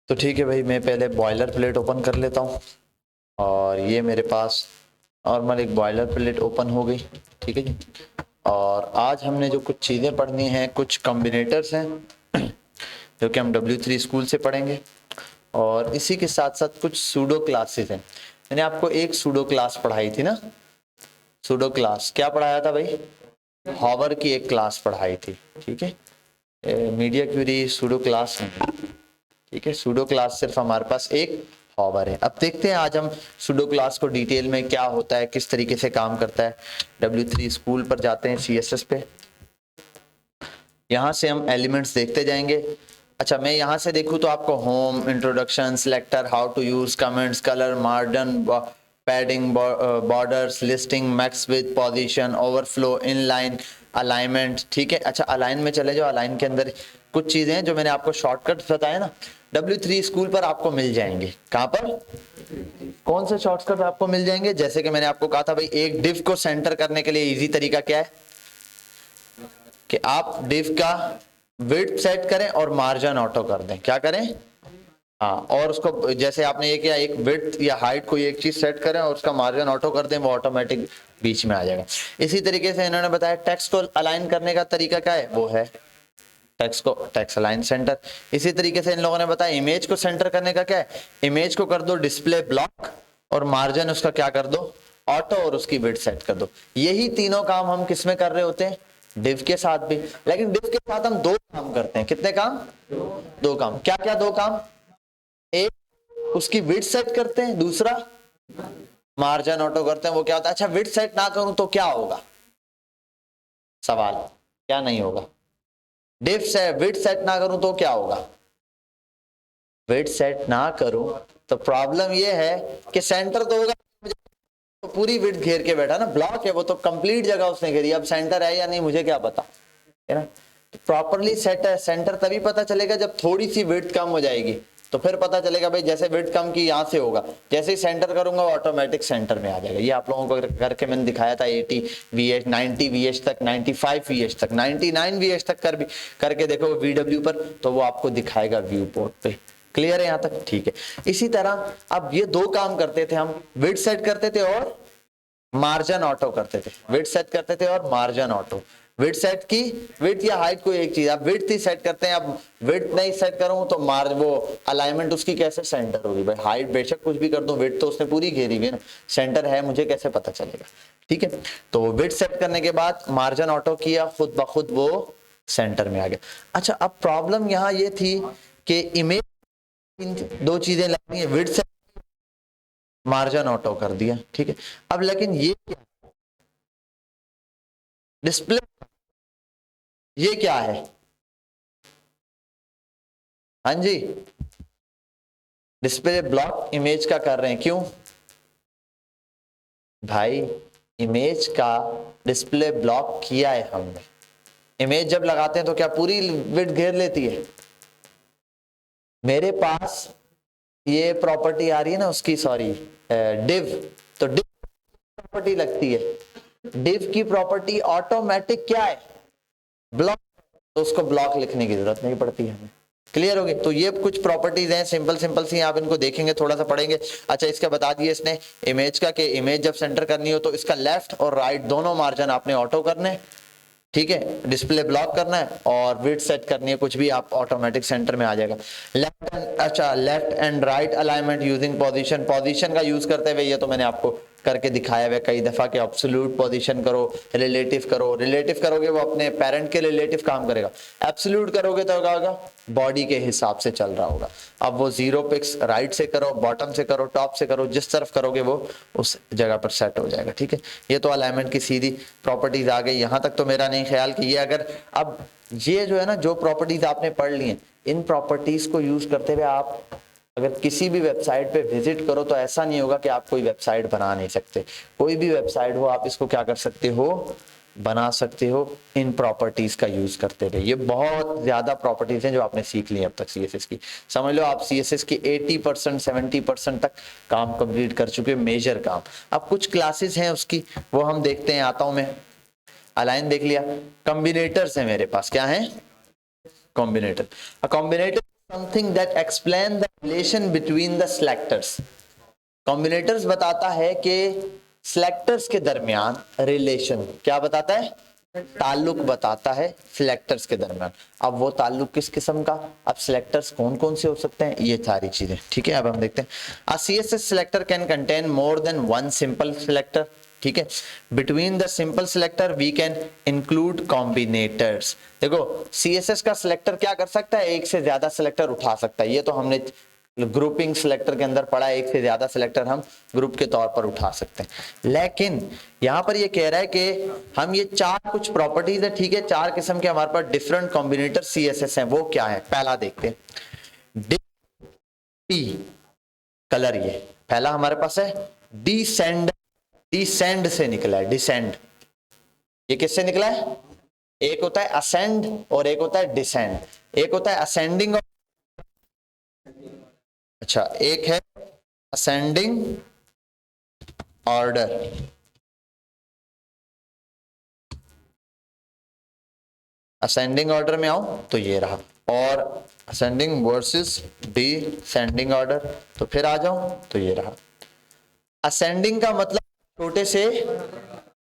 तो ठीक है भाई, मैं पहले बॉयलर प्लेट ओपन कर लेता हूँ और ये मेरे पास नॉर्मल एक बॉयलर प्लेट ओपन हो गई। ठीक है जी। और आज हमने जो कुछ चीज़ें पढ़नी हैं, कुछ कॉम्बिनेटर्स हैं जो कि हम W3 स्कूल से पढ़ेंगे, और इसी के साथ साथ कुछ सूडो क्लासेस हैं। मैंने आपको एक सूडो क्लास पढ़ाई थी ना, सूडो क्लास क्या पढ़ाया था भाई? हॉवर की एक क्लास पढ़ाई थी। ठीक है, मीडिया क्वेरी सूडो क्लास नहीं। ठीक है, सूडो क्लास सिर्फ हमारे पास एक हॉवर है। अब देखते हैं आज हम सूडो क्लास को डिटेल में क्या होता है, किस तरीके से काम करता है। W3 स्कूल पर जाते हैं, CSS पे। यहाँ से हम एलिमेंट्स देखते जाएंगे। अच्छा, मैं यहाँ से देखूँ तो आपको home, introduction, selector, how to use, comments, colour, margin, padding, borders, listing, max width, position, overflow, inline, alignment. ठीक है। अच्छा, अलाइन में चले जाओ। अलाइन के अंदर कुछ चीजें हैं जो मैंने आपको शॉर्टकट बताया ना, W3 स्कूल पर आपको मिल जाएंगे। कहाँ पर? कौन से शॉर्टकट आपको मिल जाएंगे? जैसे कि मैंने आपको कहा था भाई, एक डिव को सेंटर करने के लिए इजी तरीका क्या है कि आप डिव का विड्थ सेट करें और मार्जिन ऑटो कर दें। क्या करें? हाँ, और उसको जैसे आपने ये किया, एक विड्थ या हाइट कोई एक चीज सेट करें और उसका मार्जिन ऑटो कर दें, वो ऑटोमेटिक बीच में आ जाएगा। इसी तरीके से इन्होंने बताया टेक्स्ट को अलाइन करने का तरीका क्या है, वो है टेक्स्ट अलाइन सेंटर। इसी तरीके से इन लोगों ने बताया इमेज को सेंटर करने का क्या है, इमेज को कर दो डिस्प्ले ब्लॉक और मार्जिन उसका क्या कर दो, ऑटो, और उसकी विड्थ सेट कर दो। यही तीनों काम हम किस में कर रहे होते हैं? डिव के साथ भी। लेकिन डिव के साथ हम दो काम करते हैं। कितने काम? दो काम। क्या क्या दो काम? एक उसकी विड्थ सेट करते हैं, दूसरा मार्जिन ऑटो करते हैं। वो क्या होता है? अच्छा, विड्थ सेट ना करूं तो क्या होगा? सवाल क्या नहीं होगा? डिव से विड्थ सेट ना करूं तो क्या होगा? विड्थ सेट ना करूं तो प्रॉब्लम ये है कि सेंटर तो होगा, तो पूरी विड्थ घेर के बैठा ना, ब्लॉक है वो, तो कंप्लीट जगह उसने घेरी। अब सेंटर है या नहीं मुझे क्या पता, है ना। तो प्रॉपरली सेट है सेंटर तभी पता चलेगा जब थोड़ी सी विड्थ कम हो जाएगी, तो फिर पता चलेगा भाई जैसे विड्थ कम की यहां से होगा, जैसे ही सेंटर करूंगा ऑटोमेटिक सेंटर में आ जाएगा। ये आप लोगों को करके मैंने दिखाया था 80 VH, 90 VH तक, 95 VH तक, 99 VH तक करके देखो VW पर, तो वो आपको दिखाएगा व्यू पोर्ट पे। क्लियर है यहाँ तक? ठीक है। इसी तरह अब ये दो काम करते थे हम, विड्थ सेट करते थे और मार्जिन ऑटो करते थे। विड्थ सेट करते थे और मार्जिन ऑटो। विड्थ सेट की, विड्थ या हाइट कोई एक चीज, आप विड्थ ही सेट करते हैं। अब विड्थ नहीं सेट करूं तो वो अलाइनमेंट उसकी कैसे सेंटर होगी भाई? हाइट बेशक कुछ भी कर दूं, विड्थ तो उसने पूरी घेरी हुई है ना, सेंटर है मुझे कैसे पता चलेगा? ठीक है। तो विड्थ सेट करने के बाद मार्जिन ऑटो किया, खुद ब खुद वो सेंटर में आ गया। अच्छा, अब प्रॉब्लम यहाँ ये थी कि इमेज दो चीजें लगनी है, विड्थ सेट, मार्जिन ऑटो कर दिया। ठीक है। अब लेकिन ये क्या, डिस्प्ले, ये क्या है? हाँ जी, डिस्प्ले ब्लॉक इमेज का कर रहे हैं। क्यों भाई? इमेज का डिस्प्ले ब्लॉक किया है हमने। इमेज जब लगाते हैं तो क्या पूरी विड्थ घेर लेती है? मेरे पास ये प्रॉपर्टी आ रही है ना उसकी, सॉरी, डिव, तो डिव प्रॉपर्टी लगती है। डिव की प्रॉपर्टी ऑटोमेटिक क्या है? ब्लॉक। तो उसको ब्लॉक लिखने की जरूरत नहीं पड़ती हमें। क्लियर हो गई? तो ये कुछ प्रॉपर्टीज हैं, सिंपल सिंपल सी, आप इनको देखेंगे, थोड़ा सा पढ़ेंगे। अच्छा, इसका बता दिए इसने इमेज का कि इमेज जब सेंटर करनी हो तो इसका लेफ्ट और राइट दोनों मार्जिन आपने ऑटो करने हैं। ठीक है, डिस्प्ले ब्लॉक करना है और विड्थ सेट करनी है, कुछ भी आप ऑटोमेटिक सेंटर में आ जाएगा। Left and right alignment using position, position का यूज करते हुए, ये तो मैंने आपको करके दिखाया हुआ कई दफा कि एब्सोल्यूट पोजीशन करो, रिलेटिव करो। रिलेटिव करोगे वो अपने पेरेंट के रिलेटिव काम करेगा, एब्सोल्यूट करोगे तो क्या होगा? बॉडी के हिसाब से चल रहा होगा। अब वो 0 पिक्स राइट से करो, बॉटम से करो, टॉप से करो, जिस तरफ करोगे वो उस जगह पर सेट हो जाएगा। ठीक है, ये तो अलाइनमेंट की सीधी प्रॉपर्टीज आ गई। यहां तक तो मेरा नहीं ख्याल कि ये अगर, अब ये जो है ना, जो प्रॉपर्टीज आपने पढ़ ली हैं, इन प्रॉपर्टीज को यूज करते हुए आप अगर किसी भी वेबसाइट पे विजिट करो तो ऐसा नहीं होगा कि आप कोई वेबसाइट बना नहीं सकते। कोई भी वेबसाइट हो, आप इसको क्या कर सकते हो? बना सकते हो, इन प्रॉपर्टीज का यूज करते हुए। ये बहुत ज्यादा प्रॉपर्टीज हैं जो आपने सीख ली अब तक CSS की। समझ लो आप CSS की 80% 70% तक काम कंप्लीट कर चुके हो, मेजर काम। अब कुछ क्लासेस हैं उसकी, वो हम देखते हैं। आता हूं मैं, अलाइन देख लिया, कॉम्बिनेटर्स है मेरे पास। क्या है? Combinator. Combinator something that explain the relation between the selectors. Combinators बताता है कि सेलेक्टर्स के दरमियान रिलेशन, क्या बताता है, ताल्लुक बताता है सिलेक्टर्स के दरमियान। अब वो ताल्लुक किस किस्म का, अब सिलेक्टर्स कौन कौन से हो सकते हैं, ये सारी चीजें, ठीक है। अब हम देखते हैं, a CSS selector can contain more than one simple selector, ठीक है। Between the simple selector we can include combinators. देखो सीएसएस का सिलेक्टर क्या कर सकता है, एक से ज्यादा सिलेक्टर उठा सकता है, ये तो हमने ग्रुपिंग सिलेक्टर के अंदर पढ़ा है, एक से ज्यादा सिलेक्टर हम ग्रुप के तौर पर उठा सकते हैं। लेकिन यहां पर ये कह रहा है कि हम ये चार कुछ प्रॉपर्टीज है, ठीक है, चार किस्म के हमारे पास डिफरेंट कॉम्बिनेटर सीएसएस हैं, वो क्या है, पहला देखते हैं डी कलर। ये पहला हमारे पास है डिसेंड, डिसेंड से निकला है, डिसेंड। ये किससे निकला है, एक होता है असेंड और एक होता है डिसेंड। एक होता है असेंडिंग, अच्छा एक है असेंडिंग ऑर्डर। असेंडिंग ऑर्डर में आओ तो ये रहा, और असेंडिंग वर्सेस डिसेंडिंग ऑर्डर, तो फिर आ जाओ तो ये रहा। असेंडिंग का मतलब छोटे से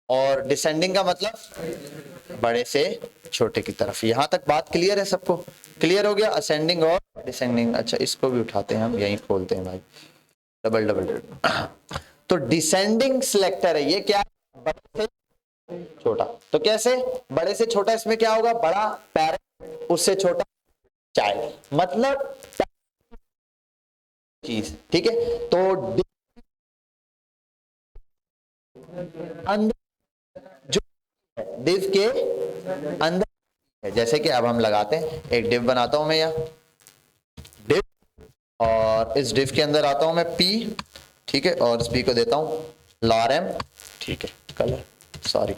और डिसेंडिंग का मतलब बड़े से छोटे की तरफ। यहां तक बात क्लियर है सबको, क्लियर हो गया, असेंडिंग और डिसेंडिंग। अच्छा इसको भी उठाते हैं हम, यहीं खोलते हैं भाई, डबल डबल डबल। तो डिसेंडिंग सिलेक्टर है, ये क्या है, बड़े से छोटा। तो कैसे, बड़े से छोटा, इसमें क्या होगा, बड़ा पेरेंट उससे छोटा चाइल्ड, मतलब चीज, ठीक है। तो अंदर जो डिव के अंदर है, जैसे कि अब हम लगाते हैं, एक डिव बनाता हूं मैं यहाँ डिव, और इस डिव के अंदर आता हूं मैं पी, ठीक है, और इस पी को देता हूं लॉरएम, ठीक है, कलर सॉरी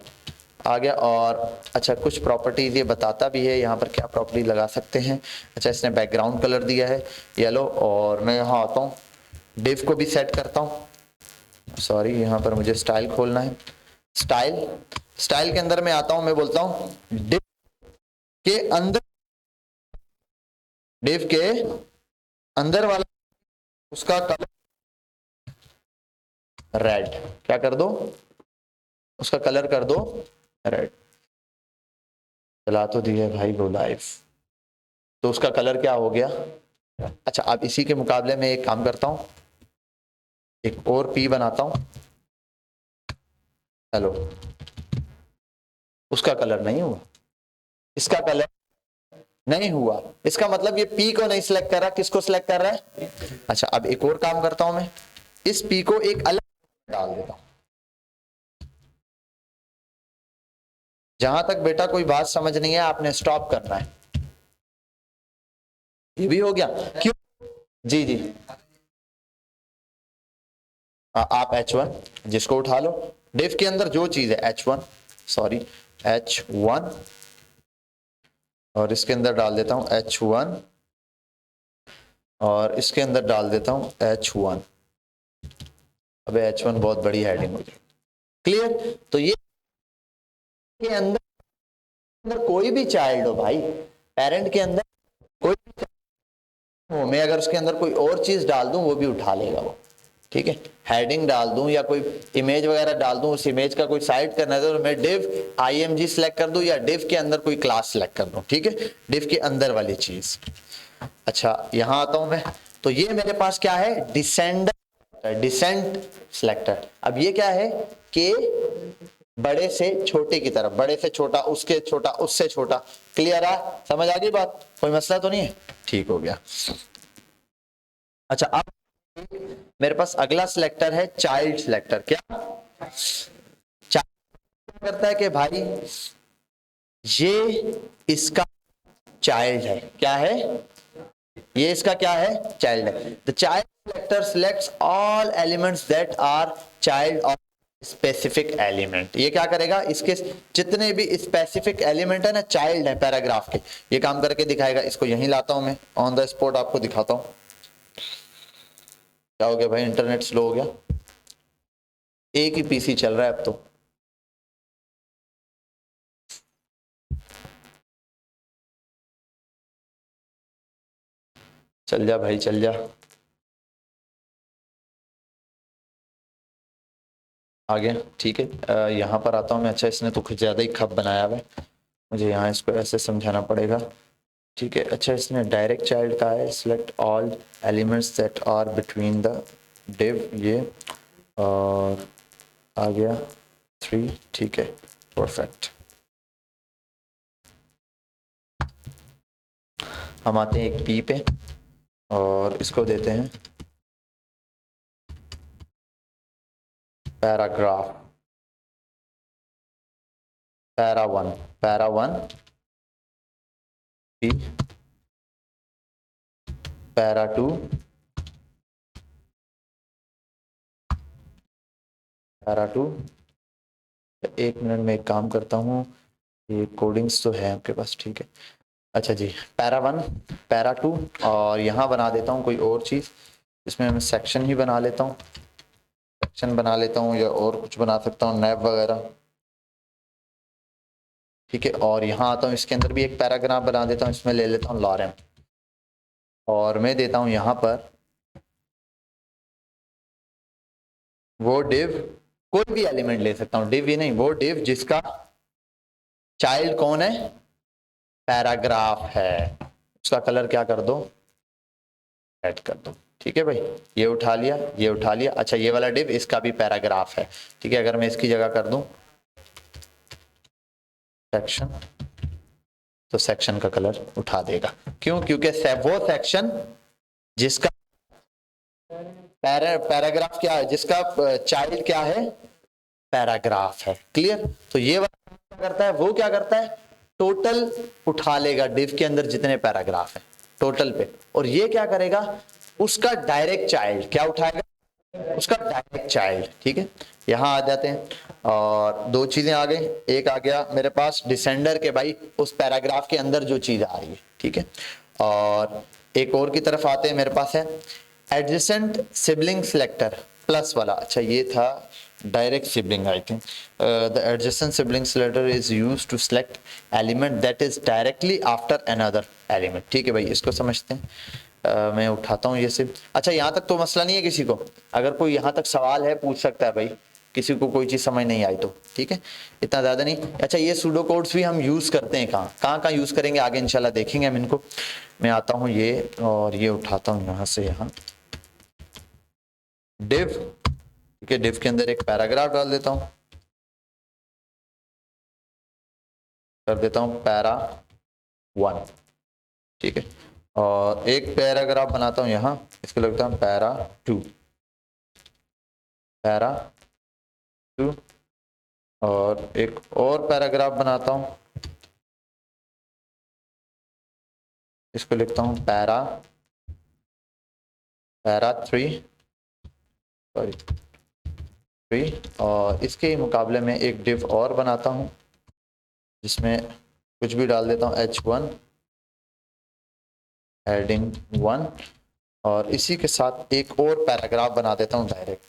आ गया। और अच्छा कुछ प्रॉपर्टीज ये बताता भी है, यहाँ पर क्या प्रॉपर्टी लगा सकते हैं। अच्छा इसने बैकग्राउंड कलर दिया है येलो, और मैं यहाँ आता हूँ डिव को भी सेट करता हूँ, सॉरी यहाँ पर मुझे स्टाइल खोलना है, स्टाइल, स्टाइल के अंदर मैं आता हूँ, मैं बोलता हूँ डिव के अंदर, डिव के अंदर वाला उसका कलर रेड, क्या कर दो, उसका कलर कर दो रेड। चला तो दिए भाई गो लाइव, तो उसका कलर क्या हो गया। अच्छा अब इसी के मुकाबले में एक काम करता हूं, एक और पी बनाता हूं, हेलो, उसका कलर नहीं हुआ, इसका कलर नहीं हुआ, इसका मतलब ये पी को नहीं सिलेक्ट कर रहा, किसको सिलेक्ट कर रहा है। अच्छा अब एक और काम करता हूं मैं, इस पी को एक अलग डाल देता हूं। जहां तक बेटा कोई बात समझ नहीं है आपने स्टॉप करना है। ये भी हो गया, क्यों, जी जी आप H1 जिसको उठा लो, डिव के अंदर जो चीज है H1, सॉरी H1, और इसके अंदर डाल देता हूं H1, और इसके अंदर डाल देता हूं H1। अबे H1 बहुत बड़ी हेडिंग हो जाए, क्लियर। तो ये के अंदर कोई भी चाइल्ड हो भाई, पेरेंट के अंदर कोई भी हो, मैं अगर उसके अंदर कोई और चीज डाल दूं वो भी उठा लेगा वो, ठीक है। हेडिंग डाल दूं या कोई इमेज वगैरह डाल दूं, उस इमेज का कोई साइड करना है तो मैं डिव आईएमजी सिलेक्ट कर दूं या डिव के अंदर कोई क्लास सिलेक्ट कर दूं, ठीक है, डिव के अंदर वाली चीज। अच्छा यहां आता हूं मैं, तो ये मेरे पास क्या है, डिसेंडर, डिसेंट सिलेक्टर। अब ये क्या है कि बड़े से छोटे की तरफ, बड़े से छोटा, उसके छोटा, उससे छोटा, क्लियर है, समझ आ गई बात, कोई मसला तो नहीं है, ठीक हो गया। अच्छा अब मेरे पास अगला सिलेक्टर है चाइल्ड सिलेक्टर। क्या चाइल्ड करता है कि भाई ये इसका चाइल्ड है, क्या है, ये इसका क्या है, चाइल्ड है। The child selector selects all elements that are child of specific element. ये क्या करेगा, इसके जितने भी स्पेसिफिक एलिमेंट है ना, चाइल्ड है पैराग्राफ के, ये काम करके दिखाएगा। इसको यहीं लाता हूं मैं, ऑन द स्पॉट आपको दिखाता हूं। क्या हो गया भाई, इंटरनेट स्लो हो गया, एक ही पीसी चल रहा है अब तो। चल जा भाई चल जा, आ गया। ठीक है, यहाँ पर आता हूँ मैं। अच्छा इसने तो कुछ ज़्यादा ही खप बनाया हुआ है, मुझे यहाँ इसको ऐसे समझाना पड़ेगा। ठीक है, अच्छा इसने डायरेक्ट चाइल्ड का है, select all elements that are between the div, ये और आ गया 3। ठीक है, परफेक्ट। हम आते हैं एक पी पे और इसको देते हैं paragraph, para one P, para 2 para 2। एक मिनट में एक काम करता हूँ, ये कोडिंग्स तो है आपके पास, ठीक है। अच्छा जी, पैरा 1 पैरा 2 और यहाँ बना देता हूँ कोई और चीज़, इसमें मैं सेक्शन ही बना लेता हूँ, सेक्शन बना लेता हूँ या और कुछ बना सकता हूँ, नैब वगैरह। ठीक है, और यहाँ आता हूँ, इसके अंदर भी एक पैराग्राफ बना देता हूँ, इसमें ले लेता हूँ लॉरेम और मैं देता हूँ यहाँ पर वो डिव, कोई भी एलिमेंट ले सकता हूँ, डिव ही नहीं, वो डिव जिसका चाइल्ड कौन है, पैराग्राफ है, उसका कलर क्या कर दो, ऐड कर दो। ठीक है भाई, ये उठा लिया, ये उठा लिया। अच्छा ये वाला डिव इसका भी पैराग्राफ है। ठीक है, अगर मैं इसकी जगह कर दूं सेक्शन, तो सेक्शन का कलर उठा देगा। क्यों? क्योंकि वो सेक्शन जिसका पैराग्राफ क्या है, जिसका चाइल्ड क्या है, पैराग्राफ है। क्लियर? तो ये वाला क्या करता है, वो क्या करता है, टोटल उठा लेगा डिव के अंदर जितने पैराग्राफ है टोटल पे, और ये क्या करेगा, उसका डायरेक्ट चाइल्ड क्या उठाएगा, उसका डायरेक्ट चाइल्ड। ठीक है, यहां आ जाते हैं और दो चीजें आ गई, एक आ गया मेरे पास डिसेंडर के भाई उस पैराग्राफ के अंदर जो चीज आ रही है। ठीक है, और एक और की तरफ आते हैं, मेरे पास है एडजेसेंट सिबलिंग सिलेक्टर प्लस वाला। अच्छा ये था direct sibling, I think the adjacent sibling selector is used to select element that is directly after another element. ठीक है भाई, इसको समझते हैं। मैं उठाता हूँ ये सिर्फ। अच्छा यहाँ तक तो मसला नहीं है किसी को, अगर कोई यहाँ तक सवाल है पूछ सकता है भाई, किसी को कोई चीज़ समझ नहीं आई तो। ठीक है, इतना ज़्यादा नहीं। अच्छा ये सूडो कोड्स भी हम यूज़ करते हैं, कहाँ यूज़ करेंगे आगे इंशाल्लाह देखेंगे हम इनको। मैं आता हूँ ये और ये उठाता हूँ यहाँ से, यहाँ डिव। ठीक है, डिव के अंदर एक पैराग्राफ डाल देता हूँ, कर देता हूँ पैरा 1। ठीक है, और एक पैराग्राफ बनाता हूँ यहाँ, इसको लगता हूँ पैरा 2, पैरा 2, और एक और पैराग्राफ बनाता हूँ, इसको लिखता हूँ पैरा 3, सॉरी 3, और इसके मुकाबले में एक डिव और बनाता हूँ जिसमें कुछ भी डाल देता हूँ H1 हेडिंग 1, और इसी के साथ एक और पैराग्राफ बना देता हूँ डायरेक्ट,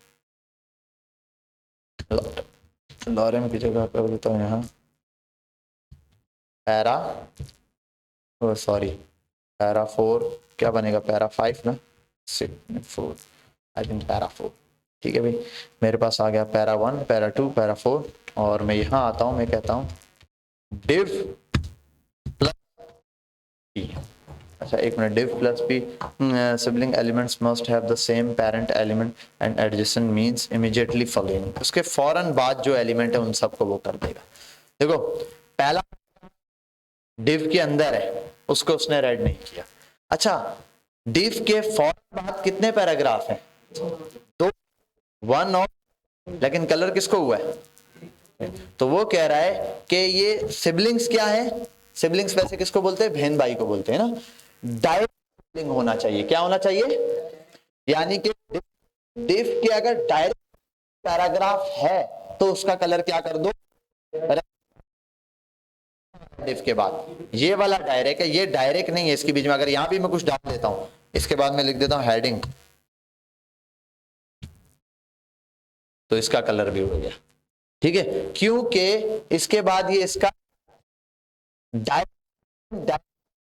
लॉरेम की जगह कर देता हूँ यहाँ पैरा, सॉरी पैरा 4, क्या बनेगा पैरा 5 ना, 6 4, आई थिंक पैरा 4। ठीक है भाई, मेरे पास आ गया पैरा 1 पैरा 2 पैरा 4, और मैं यहाँ आता हूँ, मैं कहता हूँ डिव प्लस पी। अच्छा एक minute, div plus P, sibling elements must have the same parent element and adjacent means immediately following, उसके फौरन बाद जो एलिमेंट है उन सबको वो कर देगा। देखो पहला डिव के अंदर है, उसको उसने रेड नहीं किया। अच्छा डिव के फौरन बाद कितने पैराग्राफ हैं, 2, 1 और, लेकिन कलर किसको हुआ है, तो वो कह रहा है कि ये सिबलिंग्स क्या है, सिबलिंग्स वैसे किसको बोलते हैं, बहन भाई को बोलते हैं ना, डायरेक्ट सिबलिंग होना चाहिए। क्या होना चाहिए, यानी कि डिव के अगर डायरेक्ट पैराग्राफ है तो उसका कलर क्या कर दो, डिव के बाद ये वाला डायरेक्ट है, ये डायरेक्ट नहीं है, इसके बीच में अगर यहां भी मैं कुछ डाल देता हूं, इसके बाद मैं लिख देता हूं हेडिंग, तो इसका कलर भी हो गया। ठीक है, क्योंकि इसके बाद ये इसका डायरेक्ट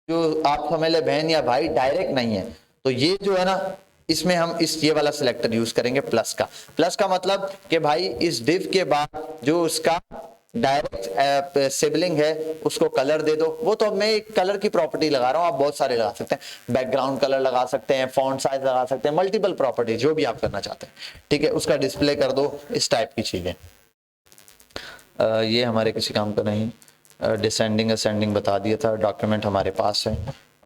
जो आप समझ ले बहन या भाई डायरेक्ट नहीं है, तो ये जो है ना, इसमें हम ये वाला सिलेक्टर यूज करेंगे प्लस का। प्लस का मतलब कि भाई इस डिव के बाद जो उसका डायरेक्ट सिबलिंग है उसको कलर दे दो। वो तो मैं एक कलर की प्रॉपर्टी लगा रहा हूं, आप बहुत सारे लगा सकते हैं, बैकग्राउंड कलर लगा सकते हैं, फॉन्ट साइज लगा सकते हैं, मल्टीपल प्रॉपर्टी जो भी आप करना चाहते हैं, ठीक है, उसका डिस्प्ले कर दो, इस टाइप की चीजें। ये हमारे किसी काम का नहीं, डिसेंडिंग असेंडिंग बता दिया था, डॉक्यूमेंट हमारे पास है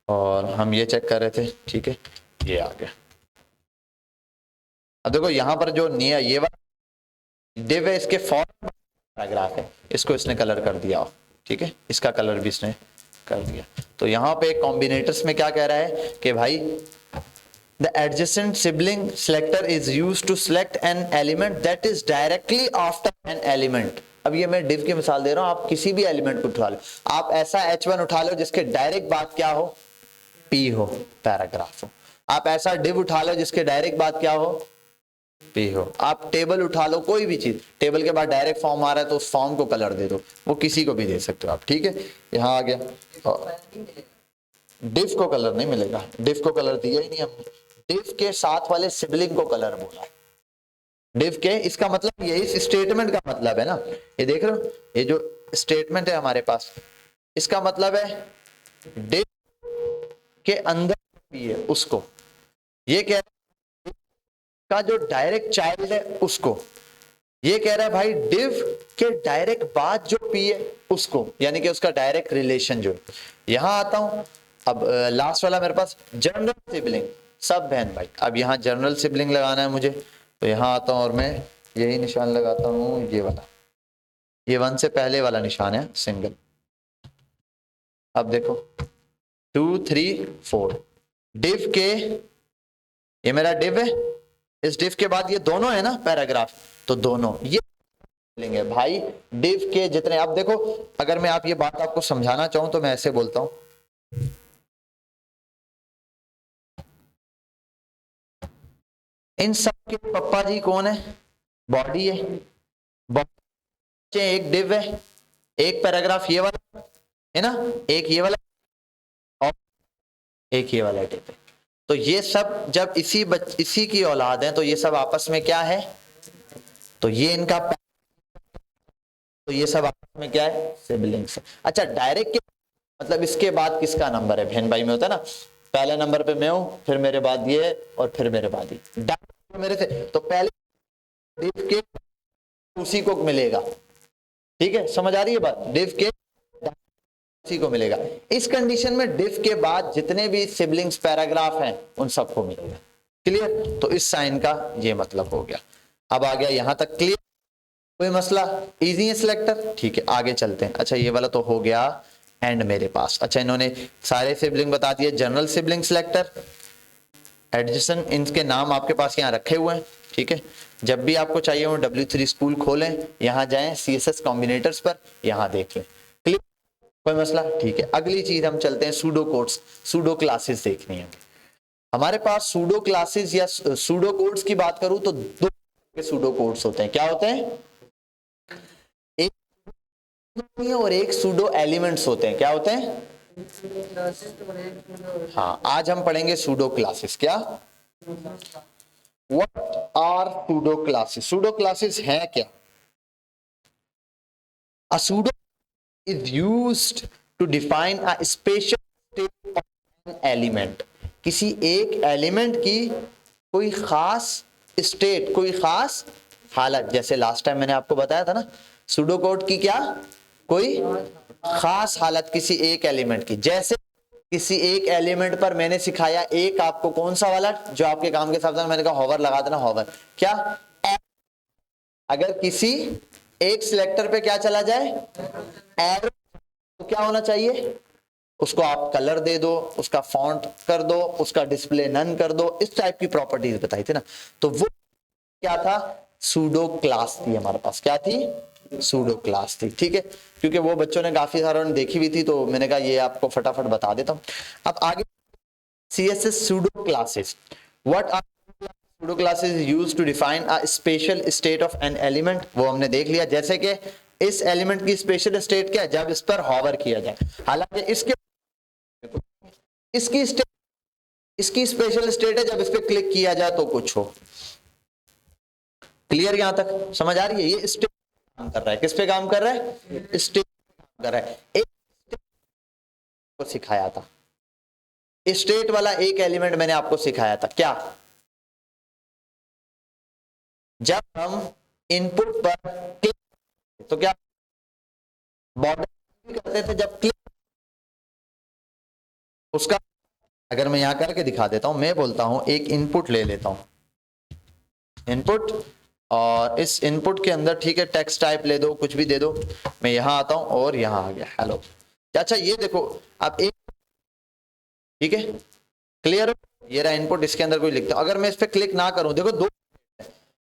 और हम ये चेक कर रहे थे, ठीक है, ये आ गया। अब देखो यहाँ पर जो ये वाला डिव है, इसके फॉर्म पैराग्राफ है, इसको इसने कलर कर दिया, ठीक है, इसका कलर भी इसने कर दिया। तो यहाँ पे कॉम्बिनेटर्स में क्या कह रहा है कि भाई the adjacent sibling selector is used to select an element that is directly after an element. अब ये मैं डिव की मिसाल दे रहा हूं, आप किसी भी एलिमेंट को उठा लो, आप ऐसा H1 उठा लो जिसके डायरेक्ट बात क्या हो, P हो, पैराग्राफ हो। आप ऐसा डिव उठा लो जिसके डायरेक्ट बात क्या हो, P हो। आप टेबल उठा लो, कोई भी चीज, टेबल के बाद डायरेक्ट फॉर्म आ रहा है तो उस फॉर्म को कलर दे दो, वो किसी को भी दे सकते हो आप, ठीक है। यहाँ आ गया, डिव को कलर नहीं मिलेगा, डिव को कलर दिया ही नहीं हमने, डिव के साथ वाले सिबलिंग को कलर बोला, डिव के, इसका मतलब ये इस स्टेटमेंट का मतलब है ना, ये देख रहे हो, ये जो स्टेटमेंट है हमारे पास, इसका मतलब है डिव के अंदर भी है उसको, ये कह रहा है का जो डायरेक्ट चाइल्ड है उसको, ये कह रहा है भाई डिव के डायरेक्ट बाद जो पी है उसको, यानी कि उसका डायरेक्ट रिलेशन जो है। यहां आता हूं, अब लास्ट वाला मेरे पास जनरल सिबलिंग, सब बहन भाई, अब यहाँ जनरल सिबलिंग लगाना है मुझे, तो यहाँ आता हूं और मैं यही निशान लगाता हूं, ये वाला, ये 1 से पहले वाला निशान है सिंगल। अब देखो 2 3 4 डिव के, ये मेरा डिव है, इस डिव के बाद ये दोनों है ना पैराग्राफ, तो दोनों ये लेंगे भाई डिव के जितने। अब देखो अगर मैं आप ये बात आपको समझाना चाहूं तो मैं ऐसे बोलता हूं, इन सब के पप्पा जी कौन है, बॉडी है, बॉडी एक डिव है, एक पैराग्राफ ये वाला है ना, एक ये वाला और एक ये वाला डिव है। तो ये सब जब इसी की औलाद है तो ये सब आपस में क्या है, तो ये इनका, तो ये सब आपस में क्या है, सिबलिंग्स है। अच्छा डायरेक्ट के मतलब इसके बाद किसका नंबर है, बहन भाई में होता है ना, पहले नंबर पे मैं हूं, फिर मेरे बाद ये है और फिर मेरे बाद ये, डायरेक्ट मेरे से, तो पहले डिव के उसी को मिलेगा, ठीक है, समझ आ रही है बात, डिव के उसी को मिलेगा। इस कंडीशन में डिव के बाद जितने भी सिबलिंग्स पैराग्राफ हैं उन सबको मिलेगा, क्लियर। तो इस साइन का ये मतलब हो गया। अब आ गया यहां तक क्लियर, कोई मसला, इजी है सिलेक्टर, ठीक है, आगे चलते हैं। अच्छा ये वाला तो हो गया एंड मेरे पास, अच्छा इन्होंने सारे सिबलिंग बता दिए, जनरल सिबलिंग सिलेक्टर, एडजेसेंट, इनके नाम आपके पास यहाँ रखे हुए हैं, ठीक है। जब भी आपको चाहिए हो W3 स्कूल खोलें, यहाँ जाएं CSS कॉम्बिनेटर्स पर, यहाँ देख लें, क्लियर, कोई मसला, ठीक है। अगली चीज हम चलते हैं सूडो कोड्स, सूडो क्लासेस देखनी है हमारे पास। सूडो क्लासेस या सूडो कोड्स की बात करूं तो दो सूडो कोड्स होते हैं, क्या होते हैं, एक और एक सूडो एलिमेंट्स होते हैं, क्या होते हैं, हाँ आज हम पढ़ेंगे सूडो क्लासेस। क्या, what are pseudo classes, pseudo classes हैं क्या, a pseudo is used to define a special state of an element, किसी एक एलिमेंट की कोई खास स्टेट, कोई खास हालत, जैसे लास्ट टाइम मैंने आपको बताया था ना, सूडो कोड की क्या, कोई खास हालत किसी एक एलिमेंट की। जैसे किसी एक एलिमेंट पर मैंने सिखाया एक आपको कौन सा वाला जो आपके काम के हिसाब से, मैंने कहा हॉवर लगा देना, हॉवर क्या, अगर किसी एक सिलेक्टर पे क्या चला जाए, एरो, तो क्या होना चाहिए, उसको आप कलर दे दो, उसका फॉन्ट कर दो, उसका डिस्प्ले नन कर दो, इस टाइप की प्रॉपर्टीज बताई थी ना। तो वो क्या था, सूडो क्लास थी हमारे पास, क्या थी, सूडो क्लास थी, ठीक है। क्योंकि वो बच्चों ने काफी सारों ने देखी हुई थी तो मैंने कहा ये आपको फटाफट बता देता हूं। अब आगे CSS pseudo classes, what are pseudo classes used to define a special state of an element, वो हमने देख लिया। जैसे कि इस एलिमेंट की स्पेशल स्टेट क्या है, जब इस पर हॉवर किया जाए, हालांकि इसकी स्टेट इसकी स्पेशल स्टेट है जब इस पे क्लिक किया जाए तो कुछ हो। क्लियर यहां तक समझ आ रही है? ये स्टेट काम कर रहा है, किस पे काम कर रहा है? स्टेट काम कर रहा है। एक को सिखाया था, स्टेट वाला एक एलिमेंट मैंने आपको सिखाया था, क्या? जब हम इनपुट पर क्लिक तो क्या बॉर्डर करते थे, जब क्लिक उसका, अगर मैं यहां करके दिखा देता हूं, मैं बोलता हूं एक इनपुट ले लेता हूं, इनपुट, और इस इनपुट के अंदर ठीक है टेक्स्ट टाइप ले दो, कुछ भी दे दो, मैं यहां आता हूं और यहां आ गया हेलो। अच्छा ये देखो अब एक, ठीक है क्लियर, ये रहा इनपुट, इसके अंदर कोई लिखता हूं, अगर मैं इस पे क्लिक ना करूं, देखो दो,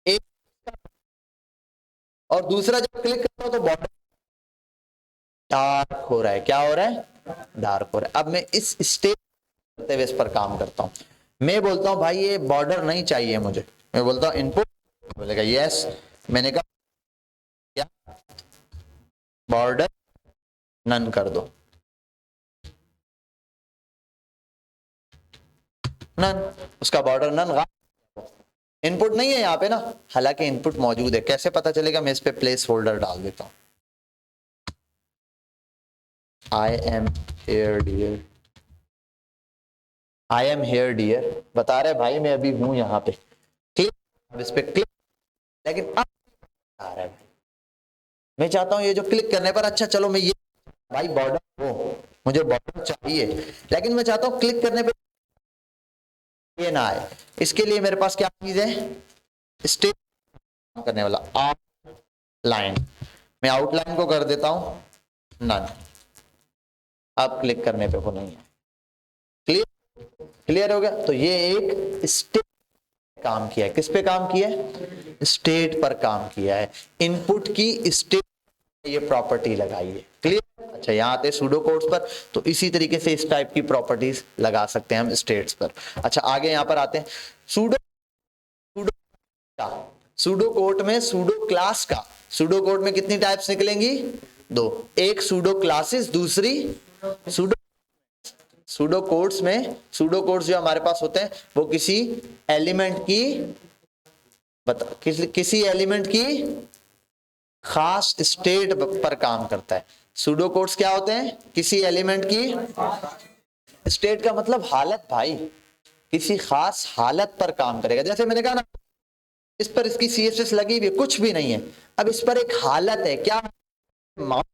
एक और दूसरा जब क्लिक करता हूं तो बॉर्डर डार्क हो रहा है, क्या हो रहा है? डार्क हो रहा है। अब मैं इस स्टेप करते हुए इस पर काम करता हूं, मैं बोलता हूं भाई ये बॉर्डर नहीं चाहिए मुझे, मैं बोलता हूं इनपुट, बोलेगा यस, मैंने कहा क्या बॉर्डर नन कर दो, नन, उसका बॉर्डर नन, इनपुट नहीं है यहाँ पे ना, हालांकि इनपुट मौजूद है, कैसे पता चलेगा? मैं इस पे प्लेस होल्डर डाल देता हूं, I am here dear, I am here dear, बता रहे भाई मैं अभी हूं यहाँ पे, क्लिक, अब इस पे क्लिक, लेकिन अब आ रहा है भाई, मैं चाहता हूं ये जो क्लिक करने पर, अच्छा चलो मैं ये भाई बॉर्डर हो, मुझे बॉर्डर चाहिए, लेकिन मैं चाहता हूं क्लिक करने पे ये ना आए, इसके लिए मेरे पास क्या चीज है? स्टेप करने वाला आउटलाइन, मैं आउटलाइन को कर देता हूं नन, अब क्लिक करने पे वो नहीं है, क्लियर, क्लियर हो गया? तो ये एक स्टेट काम किया है, किस पे काम किया है? स्टेट पर काम किया है, इनपुट की स्टेट ये प्रॉपर्टी लगाई है, क्लियर? अच्छा यहाँ आते हैं सूडो कोड्स पर, तो इसी तरीके से इस टाइप की प्रॉपर्टीज लगा सकते हैं हम स्टेट्स पर। अच्छा आगे यहाँ पर आते हैं सूडो, सूडो का, सूडो कोड में सूडो क्लास का, सूडो कोड में कितनी टाइप्स निकलेंगी? दो, एक सूडो क्लासेस, दूसरी सूडो, सूडो कोड्स में, सूडो कोड्स जो हमारे पास होते हैं वो किसी एलिमेंट की किसी एलिमेंट की खास स्टेट पर काम करता है। सूडो कोड्स क्या होते हैं? किसी एलिमेंट की स्टेट का मतलब हालत भाई, किसी खास हालत पर काम करेगा। जैसे मैंने कहा ना इस पर इसकी CSS लगी हुई है, कुछ भी नहीं है, अब इस पर एक हालत है, क्या? माउस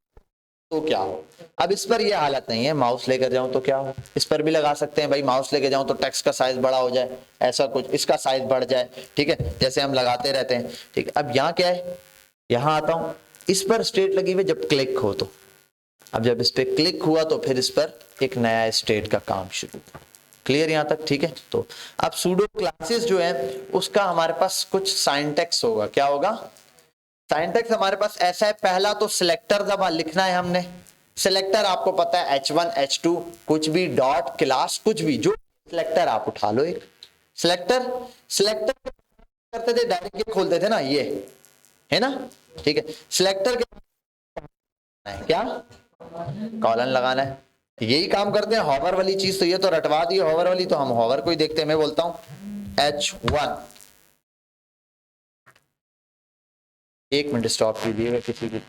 तो क्या हो, अब इस पर ये हालत नहीं है, माउस लेकर जाऊं तो क्या हो, इस पर भी लगा सकते हैं भाई, माउस लेकर जाऊं तो टेक्स्ट का साइज बड़ा हो जाए, ऐसा कुछ, इसका साइज बढ़ जाए, ठीक है, जैसे हम लगाते रहते हैं, ठीक है। अब यहाँ क्या है, यहाँ आता हूं, इस पर स्टेट लगी हुई जब क्लिक हो तो, अब जब इस पे क्लिक हुआ तो फिर इस पर एक नया स्टेट का काम शुरू, क्लियर यहाँ तक? ठीक है। तो अब सूडो क्लासेस जो है उसका हमारे पास कुछ साइंटेक्स होगा, क्या होगा? साइंटेक्स हमारे पास ऐसा है, पहला तो सिलेक्टर जब लिखना है हमने, सिलेक्टर आपको पता है H1 H2 कुछ भी, डॉट क्लास कुछ भी, जो सिलेक्टर आप उठा लो, एक सिलेक्टर, सिलेक्टर करते थे डायरेक्ट खोलते थे ना, ये है ना, ठीक है। सिलेक्टर के क्या कॉलन लगाना है, यही काम करते हैं। हॉवर वाली चीज तो ये तो रटवा दी हॉवर वाली, तो हम हॉवर को ही देखते हैं। मैं बोलता हूं H1, एक मिनट स्टॉप कीजिएगा किसी की,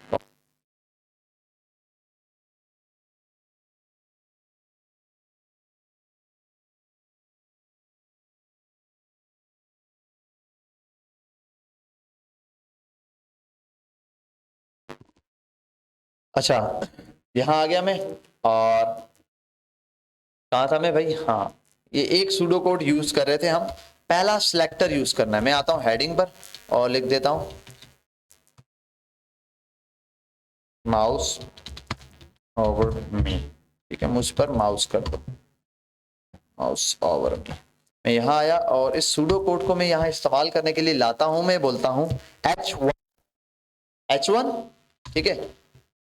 अच्छा यहां आ गया मैं, और कहा था मैं भाई, हाँ ये एक सूडो कोड यूज कर रहे थे हम, पहला सिलेक्टर यूज करना है। मैं आता हूं हेडिंग पर और लिख देता हूं माउस ओवर मी, ठीक है, मुझ पर माउस कर दो, माउस ओवर मी। मैं यहाँ आया और इस सूडो कोड को मैं यहाँ इस्तेमाल करने के लिए लाता हूं, मैं बोलता हूं H1, ठीक है,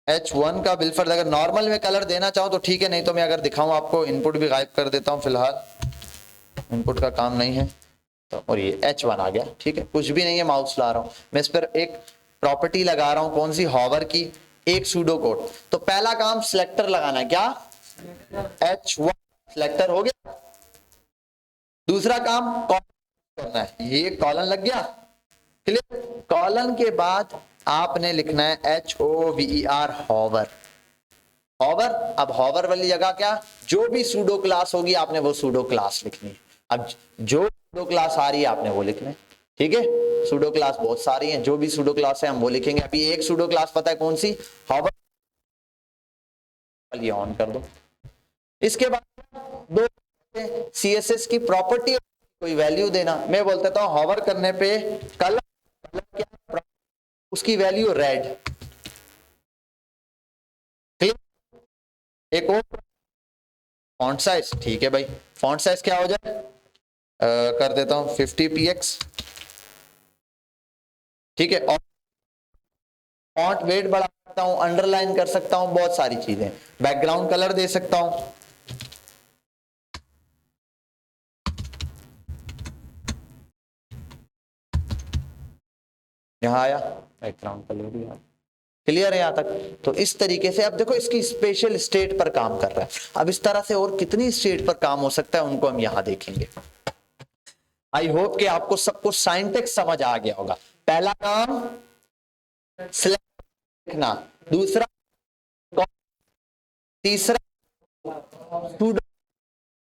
H1 का बिलफर्ज, अगर नॉर्मल में कलर देना चाहूँ तो ठीक है, नहीं तो मैं अगर दिखाऊं आपको, इनपुट भी गायब कर देता हूं, फिलहाल इनपुट का काम नहीं है तो, और ये H1 आ गया, ठीक है, कुछ भी नहीं है, माउस ला रहा हूं मैं, इस पर एक प्रॉपर्टी लगा रहा हूं, कौन सी? हॉवर की, एक सूडो कोड। तो पहला काम सिलेक्टर लगाना है, क्या? H1 सिलेक्टर हो गया, दूसरा काम करना है, ये कॉलन लग गया, क्लियर। कॉलन के बाद आपने लिखना है HOVER, हॉवर। हॉवर, अब हॉवर वाली जगह क्या, जो भी सूडो क्लास होगी आपने वो सूडो क्लास लिखनी है। अब जो सूडो क्लास आ रही है आपने वो लिखना है, ठीक है। सूडो क्लास बहुत सारी हैं, जो भी सूडो क्लास है हम वो लिखेंगे। अभी एक सूडो क्लास पता है कौन सी, हॉवर, ये ऑन कर दो। इसके बाद दो CSS की प्रॉपर्टी कोई वैल्यू देना। मैं बोलता हूं हॉवर करने पे कलर क्या, उसकी वैल्यू रेड। एक और फॉन्ट साइज, ठीक है भाई, फॉन्ट साइज क्या हो जाए, कर देता हूं 50px, ठीक है। और फॉन्ट वेट बढ़ा सकता हूं, अंडरलाइन कर सकता हूं, बहुत सारी चीजें। बैकग्राउंड कलर दे सकता हूं, यहां आया बैकग्राउंड कलर भी, क्लियर है यहां तक। तो इस तरीके से अब देखो इसकी स्पेशल स्टेट पर काम कर रहा है। अब इस तरह से और कितनी स्टेट पर काम हो सकता है उनको हम यहां देखेंगे। आई होप कि आपको सबको साइंटेक्स समझ आ गया होगा। पहला काम सिलेक्ट लिखना, दूसरा, तीसरा सूडो।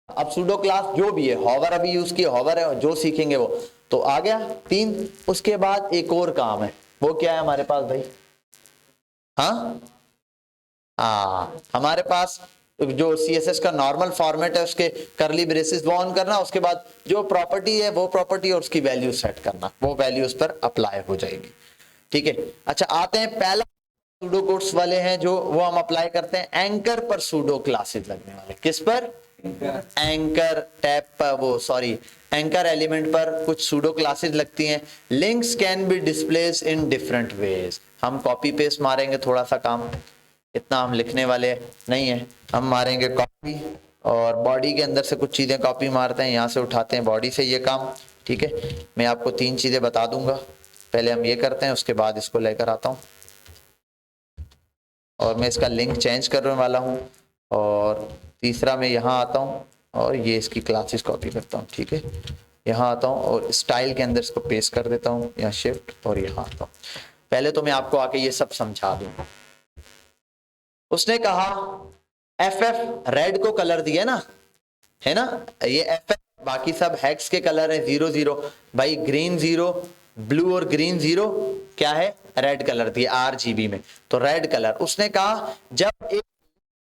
अब सूडो क्लास जो भी है, हॉवर अभी यूज किया, हॉवर है, जो सीखेंगे वो तो आ गया 3। उसके बाद एक और काम है, वो क्या है हमारे पास भाई, हमारे पास जो CSS का नॉर्मल फॉर्मेट है उसके करली ब्रेसेस वो ऑन करना, उसके बाद जो प्रॉपर्टी है वो प्रॉपर्टी और उसकी वैल्यू सेट करना, वो वैल्यू उस पर अप्लाई हो जाएगी, ठीक है। अच्छा, आते हैं पहला सूडो कोड्स वाले हैं जो वो हम अप्लाई करते हैं एंकर पर सूडो क्लासेस लगने वाले। किस पर, एंकर टैब पर, वो सॉरी एंकर एलिमेंट पर कुछ सूडो क्लासेस लगती हैं। Links can be displace in different ways. हम कॉपी पेस्ट मारेंगे, थोड़ा सा काम, इतना हम लिखने वाले नहीं है। हम मारेंगे कॉपी और बॉडी के अंदर से कुछ चीजें कॉपी मारते हैं, यहाँ से उठाते हैं बॉडी से, ये काम, ठीक है। मैं आपको 3 चीजें बता दूंगा, पहले हम ये करते हैं, उसके बाद इसको लेकर आता हूँ। और मैं इसका लिंक चेंज करने वाला हूँ, और तीसरा मैं यहाँ आता हूँ और ये इसकी क्लासेस कॉपी करता हूँ, ठीक है। यहाँ आता हूँ और स्टाइल के अंदर इसको पेस्ट कर देता हूँ, यहाँ शिफ्ट, और यहाँ आता हूँ। पहले तो मैं आपको आके ये सब समझा दूँ। उसने कहा FF रेड को कलर दिया ना, है ना, ये FF, बाकी सब हेक्स के कलर है 0 0। भाई ग्रीन 0, ब्लू और ग्रीन 0 क्या है, रेड कलर दिया RGB में, तो रेड कलर। उसने कहा जब एक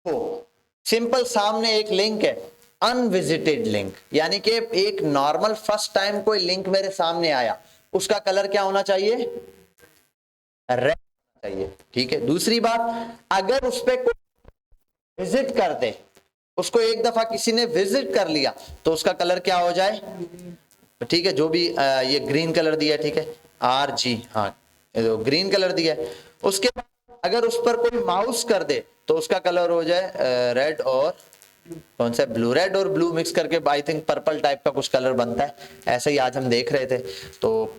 हो सिंपल सामने एक लिंक है, अनविजिटेड लिंक, यानी कि एक नॉर्मल फर्स्ट टाइम कोई लिंक मेरे सामने आया, उसका कलर क्या होना चाहिए, रेड चाहिए, ठीक है। दूसरी बात, अगर उस पर कोई विजिट कर दे, उसको एक दफा किसी ने विजिट कर लिया, तो उसका कलर क्या हो जाए, ठीक है। जो भी ये ग्रीन कलर दिया है, ठीक है, RG, हाँ ग्रीन कलर दिया है। उसके बाद अगर उस पर कोई माउस कर दे तो उसका कलर हो जाए रेड, और कौन सा, ब्लू, रेड और ब्लू मिक्स करके आई थिंक पर्पल टाइप का कुछ कलर बनता है, ऐसे ही आज हम देख रहे थे, तो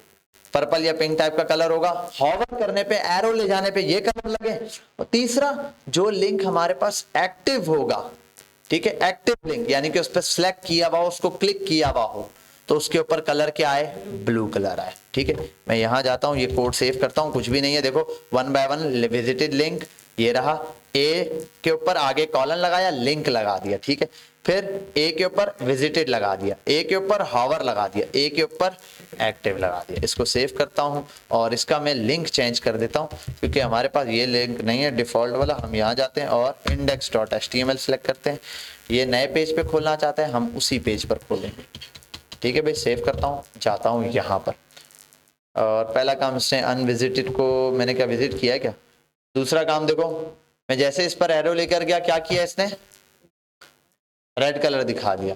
पर्पल या पिंक टाइप का कलर होगा। हॉवर करने पे, एरो ले जाने पे ये कलर लगे। और तीसरा, जो लिंक हमारे पास एक्टिव होगा, ठीक है, एक्टिव लिंक यानी कि उस पर सिलेक्ट किया हुआ हो, उसको क्लिक किया हुआ हो, तो उसके ऊपर कलर क्या आए, ब्लू कलर आए, ठीक है। मैं यहां जाता हूं, ये कोड सेव करता हूं, कुछ भी नहीं है, देखो 1 by 1 विजिटेड लिंक, ये रहा, ए के ऊपर आगे कॉलन लगाया, लिंक लगा दिया, ठीक है। फिर ए के ऊपर विजिटेड लगा दिया, ए के ऊपर हॉवर लगा दिया, ए के ऊपर एक्टिव लगा दिया। इसको सेव करता हूं और इसका मैं लिंक चेंज कर देता हूं, क्योंकि हमारे पास ये लिंक नहीं है डिफॉल्ट वाला। हम यहाँ जाते हैं और index.html सेलेक्ट करते हैं। ये नए पेज पे खोलना चाहते हैं, हम उसी पेज पर खोलेंगे, ठीक है भाई। सेव करता हूँ, जाता हूँ यहाँ पर, और पहला काम इसने अनविजिटेड को मैंने क्या विजिट किया है क्या। दूसरा काम देखो, मैं जैसे इस पर एरो लेकर गया, क्या किया इसने, रेड कलर दिखा दिया।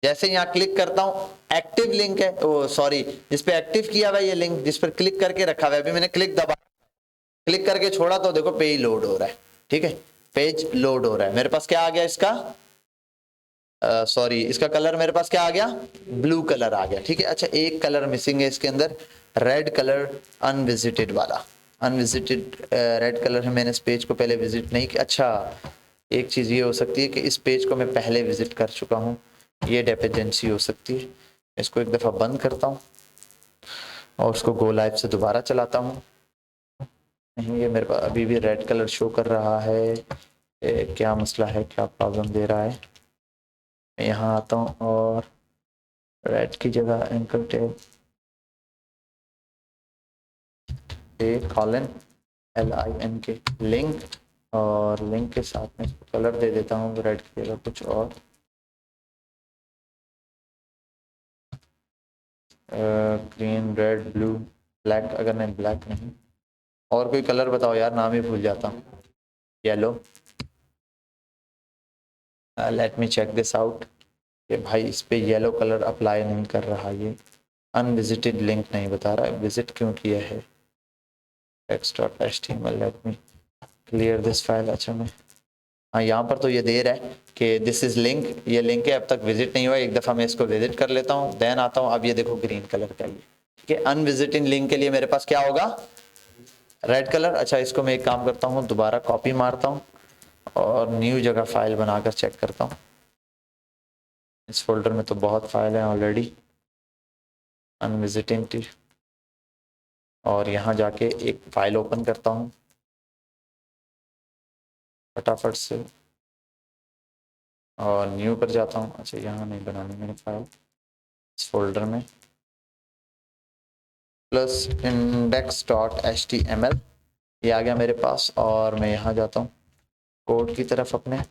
जैसे यहाँ क्लिक करता हूँ, एक्टिव लिंक है, वो सॉरी जिसपे एक्टिव किया हुआ ये लिंक, जिस पर क्लिक करके रखा हुआ है, अभी मैंने क्लिक दबा, क्लिक करके छोड़ा तो देखो पेज लोड हो रहा है, ठीक है, पेज लोड हो रहा है। मेरे पास क्या आ गया इसका, सॉरी इसका कलर मेरे पास क्या आ गया, ब्लू कलर आ गया, ठीक है। अच्छा, एक कलर मिसिंग है इसके अंदर, रेड कलर अनविजिटेड वाला, अनविजिटेड रेड कलर है। मैंने इस पेज को पहले विजिट नहीं किया। अच्छा, एक चीज़ ये हो सकती है कि इस पेज को मैं पहले विजिट कर चुका हूँ, ये डेपेंडेंसी हो सकती है। इसको एक दफ़ा बंद करता हूँ और उसको गो लाइव से दोबारा चलाता हूँ। नहीं, ये मेरे पास अभी भी रेड कलर शो कर रहा है। क्या मसला है, क्या प्रॉब्लम दे रहा है। मैं यहाँ आता हूँ और रेड की जगह anchor tag colon LINK link, और लिंक के साथ में इसको कलर दे देता हूँ रेड की जगह कुछ और। ग्रीन, रेड, ब्लू, ब्लैक, अगर नहीं ब्लैक नहीं, और कोई कलर बताओ यार, नाम ही भूल जाता हूँ। Yellow, let me check this out. कि भाई इस पे येलो कलर अप्लाई नहीं कर रहा, ये अनविजिटेड लिंक नहीं बता रहा है, विजिट क्यों किया है। text.html, let me clear this file. अच्छा मैं हाँ, यहाँ पर तो ये दे रहा है कि दिस इज लिंक, ये लिंक है, अब तक विजिट नहीं हुआ। एक दफ़ा मैं इसको विजिट कर लेता हूँ, देन आता हूँ। अब ये देखो ग्रीन कलर का, ये ठीक है। अनविजिटिंग लिंक के लिए मेरे पास क्या होगा, रेड कलर। अच्छा इसको मैं एक काम करता हूँ, दोबारा कॉपी मारता हूँ और न्यू जगह फाइल बनाकर चेक करता हूँ। इस फोल्डर में तो बहुत फाइल है ऑलरेडी, अनविजिटिंग, और यहाँ जाके एक फाइल ओपन करता हूँ फटाफट से और न्यू पर जाता हूँ। अच्छा यहाँ नहीं बनानी मैंने फाइल, इस फोल्डर में प्लस index.html, ये आ गया मेरे पास। और मैं यहाँ जाता हूँ कोड की तरफ, अपने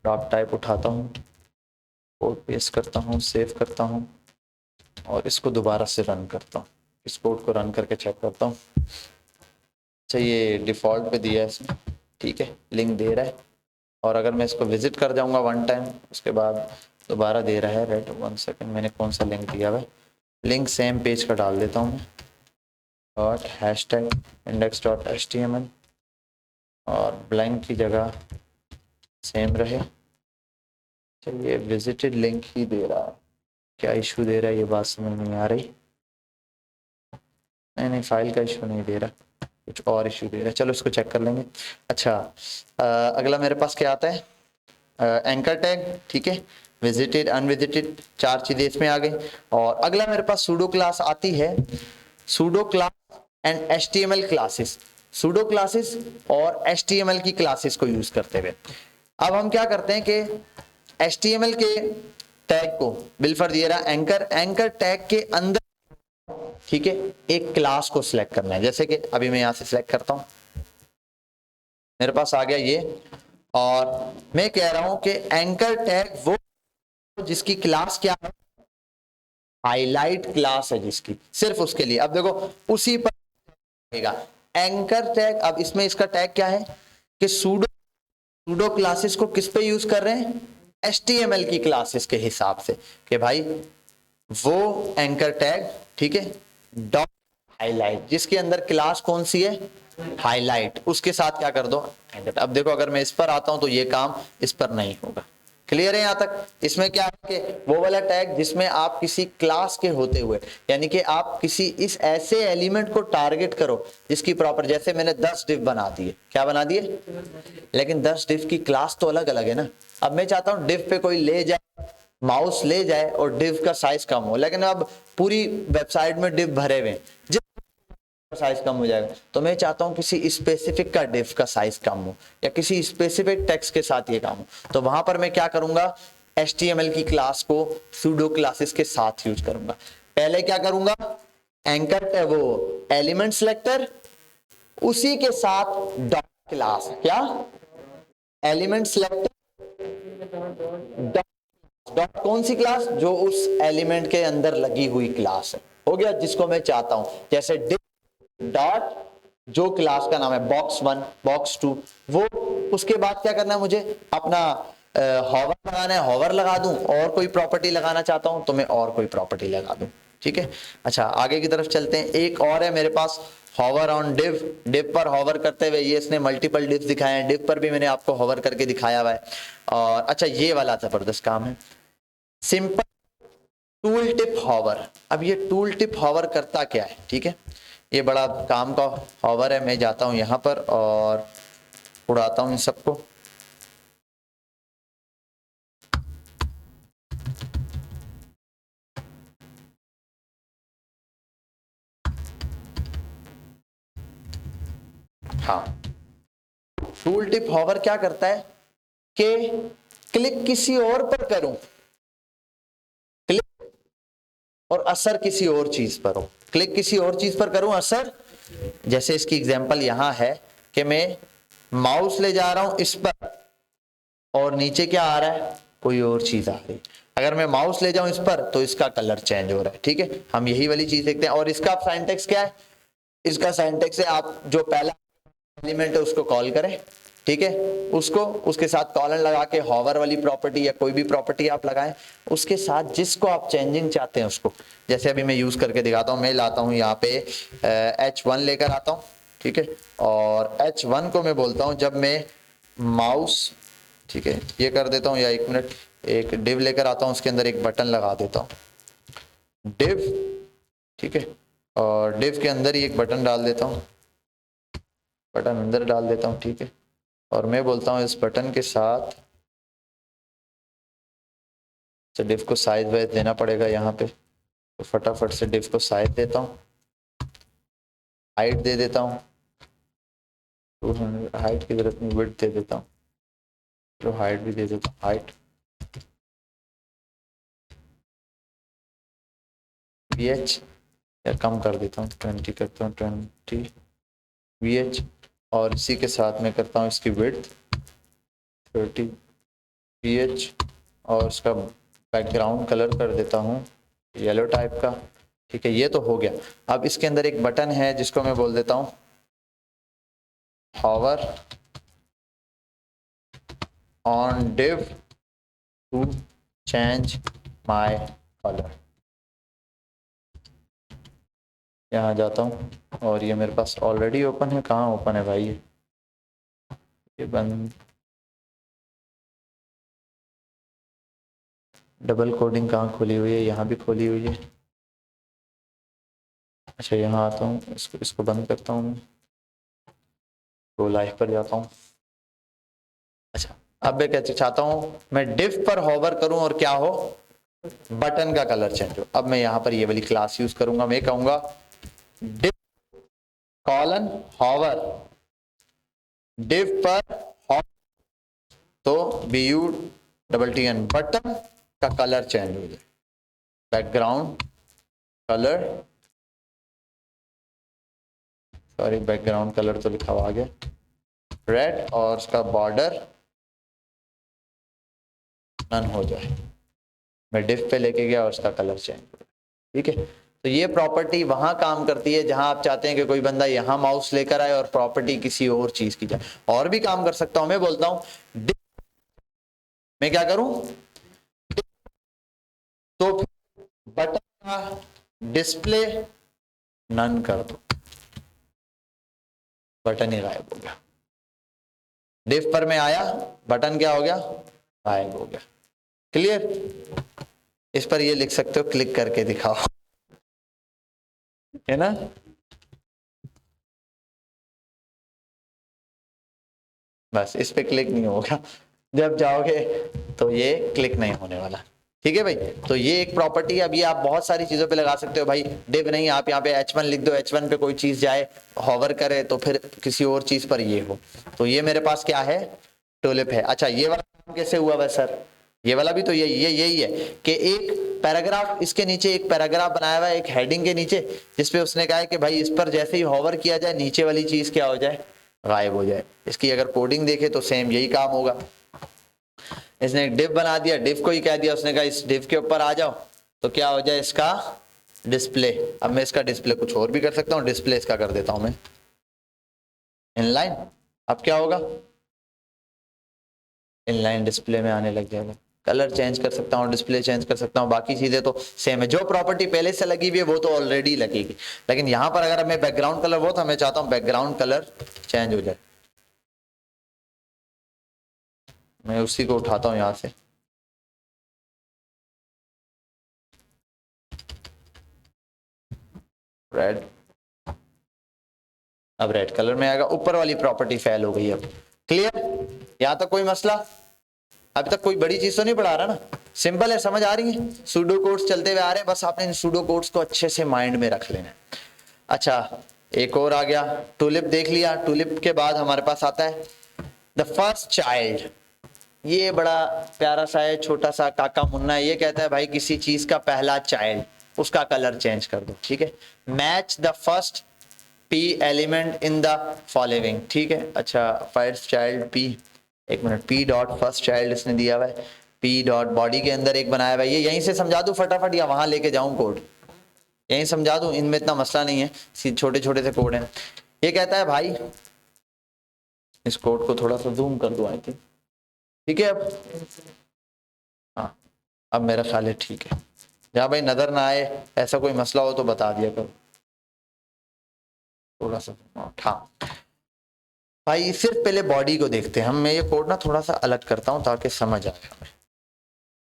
डॉट टाइप उठाता हूँ, कोड पेस्ट करता हूँ, सेव करता हूँ और इसको दोबारा से रन करता हूँ। इस कोड को रन करके चेक करता हूँ। अच्छा ये डिफ़ॉल्ट पे दिया है इसने, ठीक है, लिंक दे रहा है। और अगर मैं इसको विजिट कर जाऊँगा वन टाइम, उसके बाद दोबारा दे रहा है रेड। 1 सेकेंड, मैंने कौन सा लिंक दिया हुआ है, लिंक सेम पेज का डाल देता हूँ मैं, डॉट हैशटैग index.html और ब्लैंक की जगह सेम रहे। चलिए विजिटेड लिंक ही दे रहा है, क्या इशू दे रहा है ये बात समझ नहीं आ रही। नहीं फाइल का इशू नहीं दे रहा, कुछ और इशू दे रहा है, चलो इसको चेक कर लेंगे। अच्छा अगला मेरे पास क्या आता है, एंकर टैग, ठीक है, विजिटेड, अनविजिटेड, 4 चीजें इसमें आ गई। और अगला मेरे पास सूडो क्लास आती है, pseudo class and HTML classes, pseudo classes और HTML की क्लासेस को यूज करते हुए अब हम क्या करते हैं कि HTML के टैग को बिल्फर दिए रहा एंकर, एंकर टैग के अंदर, ठीक है, एक क्लास को सिलेक्ट करना है। जैसे कि अभी मैं यहां से सिलेक्ट करता हूं, मेरे पास आ गया ये, और मैं कह रहा हूं कि एंकर टैग वो जिसकी क्लास क्या है, हाईलाइट क्लास है जिसकी, सिर्फ उसके लिए। अब देखो उसी पर एंकर टैग। अब इसमें इसका टैग क्या है कि सूडो क्लासेस को किस पे यूज कर रहे हैं, HTML की क्लासेस के हिसाब से, कि भाई वो एंकर टैग, ठीक है, डॉट हाईलाइट, जिसके अंदर क्लास कौन सी है, हाईलाइट, उसके साथ क्या कर दो। अब देखो अगर मैं इस पर आता हूं तो ये काम इस पर नहीं होगा। क्लियर है यहां तक। इसमें क्या है कि वो वाला टैग जिसमें आप किसी क्लास के होते हुए, यानी कि आप किसी इस ऐसे एलिमेंट को टारगेट करो जिसकी प्रॉपर, जैसे मैंने 10 डिव बना दिए, क्या बना दिए, लेकिन 10 डिव की क्लास तो अलग अलग है ना। अब मैं चाहता हूं डिव पे कोई ले जाए, माउस ले जाए और डिव का साइज कम हो, लेकिन अब पूरी वेबसाइट में डिव भरे हुए, साइज कम हो जाएगा। तो मैं चाहता हूं किसी स्पेसिफिक का डिव का साइज कम हो या किसी स्पेसिफिक टेक्स्ट के साथ ये काम हो, तो वहां पर मैं क्या करूंगा, HTML की क्लास को सूडो क्लासेस के साथ यूज करूंगा। पहले क्या करूंगा, एंकर वो एलिमेंट सिलेक्टर, उसी के साथ डॉट क्लास, क्या एलिमेंट सिलेक्टर डॉट कौन सी क्लास, जो उस एलिमेंट के अंदर लगी हुई क्लास है, हो गया, जिसको मैं चाहता हूं। जैसे डॉट जो क्लास का नाम है box1 box2, वो उसके बाद क्या करना है, मुझे अपना हॉवर लगाना है, हॉवर लगा दूं, और कोई प्रॉपर्टी लगाना चाहता हूं तो मैं और कोई प्रॉपर्टी लगा दूं, ठीक है। अच्छा आगे की तरफ चलते हैं, एक और है मेरे पास, हॉवर ऑन डिव, डिव पर हॉवर करते हुए, ये इसने मल्टीपल डिव दिखाए हैं, डिव पर भी मैंने आपको हॉवर करके दिखाया हुआ है। और अच्छा ये वाला जबरदस्त काम है, सिंपल टूल टिप हॉवर। अब ये टूल टिप हॉवर करता क्या है, ठीक है, ये बड़ा काम का हॉवर है। मैं जाता हूं यहां पर और उड़ाता हूं इन सबको, हाँ, टूल टिप हॉवर क्या करता है कि क्लिक किसी और पर करूं, क्लिक और असर किसी और चीज पर हो, क्लिक किसी और चीज पर करूं, असर, जैसे इसकी एग्जांपल यहां है कि मैं माउस ले जा रहा हूं इस पर और नीचे क्या आ रहा है, कोई और चीज आ रही है। अगर मैं माउस ले जाऊं इस पर तो इसका कलर चेंज हो रहा है। ठीक है, हम यही वाली चीज देखते हैं। और इसका सिंटैक्स क्या है, इसका सिंटैक्स है आप जो पहला एलिमेंट है उसको कॉल करें, ठीक है, उसको उसके साथ कॉलन लगा के हॉवर वाली प्रॉपर्टी या कोई भी प्रॉपर्टी आप लगाएं, उसके साथ जिसको आप चेंजिंग चाहते हैं उसको, जैसे अभी मैं यूज करके दिखाता हूं। मैं लाता हूं यहाँ पे H1 लेकर आता हूं, ठीक है, और H1 को मैं बोलता हूं जब मैं माउस, ठीक है, ये कर देता हूं, या एक मिनट, एक डिव लेकर आता हूं, उसके अंदर एक बटन लगा देता हूं, डिव, ठीक है, और डिव के अंदर ही एक बटन डाल देता हूं, बटन अंदर डाल देता हूं, ठीक है, और मैं बोलता हूं इस बटन के साथ तो डिव को साइज वाइज देना पड़ेगा यहाँ पे, तो फटाफट से डिव को साइज देता हूँ, हाइट दे देता हूँ 200, हाइट की जरूरत नहीं, विड्थ दे देता हूँ, तो हाइट भी दे देता हूँ, हाइट VH या कम कर देता हूँ, 20 करता हूँ, 20 VH, और इसी के साथ मैं करता हूँ इसकी विड्थ 30 VH, और इसका बैकग्राउंड कलर कर देता हूँ येलो टाइप का। ठीक है, ये तो हो गया। अब इसके अंदर एक बटन है जिसको मैं बोल देता हूँ hover on div to change my colour. यहाँ जाता हूँ और ये मेरे पास ऑलरेडी ओपन है, कहाँ ओपन है भाई, ये बंद, डबल कोडिंग कहाँ खोली हुई है, यहाँ भी खोली हुई है। अच्छा, यहाँ आता हूँ, इसको बंद करता हूँ, तो लाइव पर जाता हूँ। अच्छा, अब मैं क्या चाहता हूँ, मैं डिव पर हॉवर करूँ और क्या हो, बटन का कलर चेंज हो। अब मैं यहाँ पर ये वाली क्लास यूज करूंगा, मैं कहूंगा डिव कॉलन हॉवर, डिव पर हॉवर, तो BUTTN बटन का कलर चेंज हो जाए, background colour, sorry background colour तो लिखा हुआ आ गया रेड, और उसका बॉर्डर नन हो जाए। मैं डिव पे लेके गया और उसका कलर चेंज हो गया। ठीक है, तो ये प्रॉपर्टी वहां काम करती है जहां आप चाहते हैं कि कोई बंदा यहां माउस लेकर आए और प्रॉपर्टी किसी और चीज की जाए। और भी काम कर सकता हूं, मैं बोलता हूं मैं क्या करूं, तो बटन का डिस्प्ले नन कर दो, बटन ही गायब हो गया। डिव पर मैं आया, बटन क्या हो गया, गायब हो गया। क्लियर, इस पर ये लिख सकते हो क्लिक करके दिखाओ, है ना। बस इस पे क्लिक नहीं होगा, जब जाओगे तो ये क्लिक नहीं होने वाला। ठीक है भाई, तो ये एक प्रॉपर्टी है। अब ये आप बहुत सारी चीजों पे लगा सकते हो भाई, डिव नहीं, आप यहाँ पे H1 लिख दो, H1 पे कोई चीज जाए हॉवर करे तो फिर किसी और चीज पर ये हो। तो ये मेरे पास क्या है, टुलिप है। अच्छा, ये वाला काम कैसे हुआ वह सर, ये वाला भी तो यही है कि एक पैराग्राफ, इसके नीचे एक पैराग्राफ बनाया हुआ है एक हेडिंग के नीचे, जिसपे उसने कहा है कि भाई इस पर जैसे ही हॉवर किया जाए नीचे वाली चीज क्या हो जाए, गायब हो जाए। इसकी अगर कोडिंग देखे तो सेम यही काम होगा। इसने एक डिव बना दिया, डिव को ही कह दिया, उसने कहा इस डिव के ऊपर आ जाओ तो क्या हो जाए, इसका डिस्प्ले। अब मैं इसका डिस्प्ले कुछ और भी कर सकता हूँ, डिस्प्ले इसका कर देता हूं मैं इनलाइन। अब क्या होगा, इनलाइन डिस्प्ले में आने लग जाएगा। कलर चेंज कर सकता हूँ, डिस्प्ले चेंज कर सकता हूँ, बाकी चीजें तो सेम है। जो प्रॉपर्टी पहले से लगी हुई है वो तो ऑलरेडी लगेगी, लेकिन यहाँ पर अगर मैं बैकग्राउंड कलर वो था, मैं चाहता हूँ बैकग्राउंड कलर चेंज हो जाए। मैं उसी को उठाता हूँ यहाँ से, रेड, अब रेड कलर में आएगा, ऊपर वाली प्रॉपर्टी फेल हो गई। अब क्लियर, यहां तक कोई मसला, अभी तक कोई बड़ी चीज तो नहीं पढ़ा रहा ना, सिंपल है, समझ आ रही है। सूडो कोड्स चलते हुए आ रहे हैं, बस आपने इन सूडो कोड्स को अच्छे से माइंड में रख लेना है। अच्छा, एक और आ गया, टूलिप देख लिया। टूलिप के बाद हमारे पास आता है द फर्स्ट चाइल्ड। ये बड़ा प्यारा सा है, छोटा सा काका मुन्ना। ये कहता है भाई किसी चीज का पहला चाइल्ड, उसका कलर चेंज कर दो। ठीक है, match the first P element in the following. ठीक है, अच्छा फर्स्ट चाइल्ड P, एक minute, P dot first child इसने दिया हुआ है, P डॉट बॉडी के अंदर एक बनाया हुआ है। ये यहीं से समझा दूं फटाफट या वहां लेके जाऊं कोड? यहीं समझा दूं, इनमें इतना मसला नहीं है, छोटे छोटे से कोड हैं। ये कहता है भाई, इस कोड को थोड़ा सा जूम कर दूं आई थिंक, ठीक है। अब हाँ, अब मेरा ख्याल है ठीक है। जहाँ भाई नजर ना आए, ऐसा कोई मसला हो तो बता दिया करो थोड़ा सा। हाँ भाई, सिर्फ पहले बॉडी को देखते हैं हम। मैं ये कोड ना थोड़ा सा अलग करता हूं ताकि समझ आए हमें।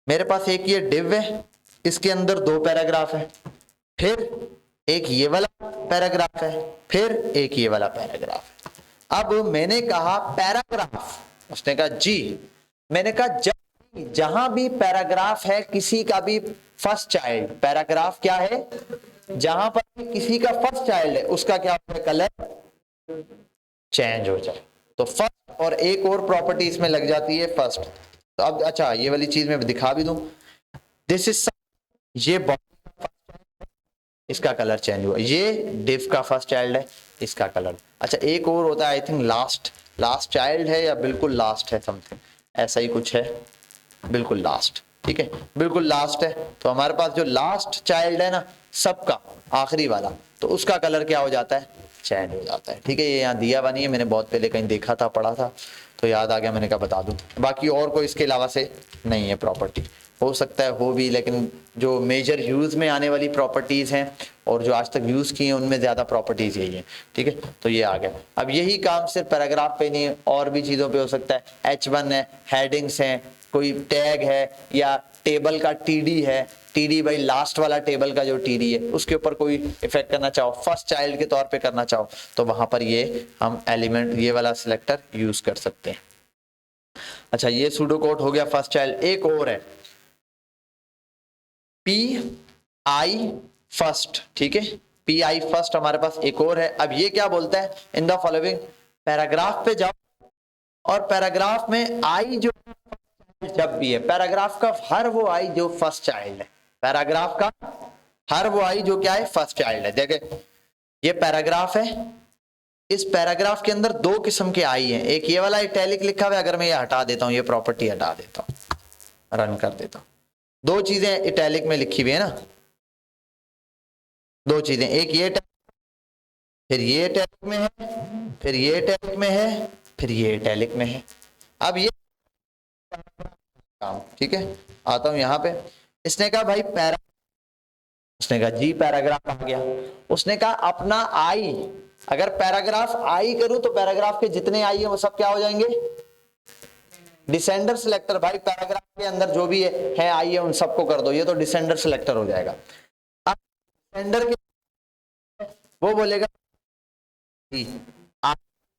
मेरे पास एक ये डिव है, इसके अंदर 2 पैराग्राफ है, फिर एक ये वाला पैराग्राफ है, फिर एक ये वाला पैराग्राफ है। अब मैंने कहा पैराग्राफ, उसने कहा जी। मैंने कहा जहां भी पैराग्राफ है किसी का भी फर्स्ट चाइल्ड, पैराग्राफ क्या है, जहां पर भी किसी का फर्स्ट चाइल्ड है उसका क्या होता है, कलर चेंज हो जाए। तो फर्स्ट और एक और प्रॉपर्टी इसमें लग जाती है फर्स्ट। तो अब अच्छा ये वाली चीज मैं दिखा भी दूं, दिस इज, ये इसका कलर चेंज हुआ, ये डिव का फर्स्ट चाइल्ड है, इसका कलर। अच्छा एक और होता है आई थिंक लास्ट चाइल्ड है या बिल्कुल लास्ट है, समथिंग ऐसा ही कुछ है, बिल्कुल लास्ट। ठीक है, बिल्कुल लास्ट है। तो हमारे पास जो लास्ट चाइल्ड है ना सबका, आखिरी वाला, तो उसका कलर क्या हो जाता है, चेंज हो जाता है। ठीक है, ये यहाँ दिया हुआ नहीं है, मैंने बहुत पहले कहीं देखा था, पढ़ा था, तो याद आ गया, मैंने कहा बता दूं। बाकी और कोई इसके अलावा से नहीं है प्रॉपर्टी, हो सकता है हो भी, लेकिन जो मेजर यूज में आने वाली प्रॉपर्टीज हैं और जो आज तक यूज की हैं उनमें ज्यादा प्रॉपर्टीज यही है। ठीक है, तो ये आ गया। अब यही काम सिर्फ पैराग्राफ पे नहीं, और भी चीजों पे हो सकता है। H1 है, हेडिंग्स हैं, कोई टैग है, या टेबल का TD है, TD भाई लास्ट वाला टेबल का जो TD है उसके ऊपर कोई इफेक्ट करना चाहो, फर्स्ट चाइल्ड के तौर पे करना चाहो, तो वहां पर ये हम एलिमेंट, ये वाला सिलेक्टर यूज कर सकते हैं। अच्छा ये सूडो कोड हो गया फर्स्ट चाइल्ड। एक और है PI फर्स्ट। ठीक है, PI फर्स्ट हमारे पास एक और है। अब ये क्या बोलता है, इन द फॉलोइंग, पैराग्राफ पे जाओ और पैराग्राफ में आई जो जब भी है, पैराग्राफ का हर वो आई जो फर्स्ट चाइल्ड है, पैराग्राफ का हर वो आई जो क्या है, फर्स्ट चाइल्ड है। देखे ये पैराग्राफ है, इस पैराग्राफ के अंदर 2 किस्म के आई हैं। एक ये वाला इटैलिक लिखा हुआ है, अगर मैं ये हटा देता हूं, ये प्रॉपर्टी हटा देता हूं, रन कर देता हूं, 2 चीजें इटैलिक में लिखी हुई है ना, 2 चीजें, एक ये फिर ये इटैलिक में है, फिर ये इटैलिक में है, फिर ये इटैलिक में है। अब ये काम, ठीक है, आता हूं यहां पे। इसने कहा भाई उसने कहा जी पैराग्राफ आ गया। उसने कहा अपना आई, अगर पैराग्राफ आई करूं तो पैराग्राफ के जितने आई है वो सब क्या हो जाएंगे, डिसेंडर सिलेक्टर। भाई पैराग्राफ के अंदर जो भी है आई है उन सबको कर दो, ये तो डिसेंडर सिलेक्टर हो जाएगा। अब डिसेंडर के वो बोलेगा जी,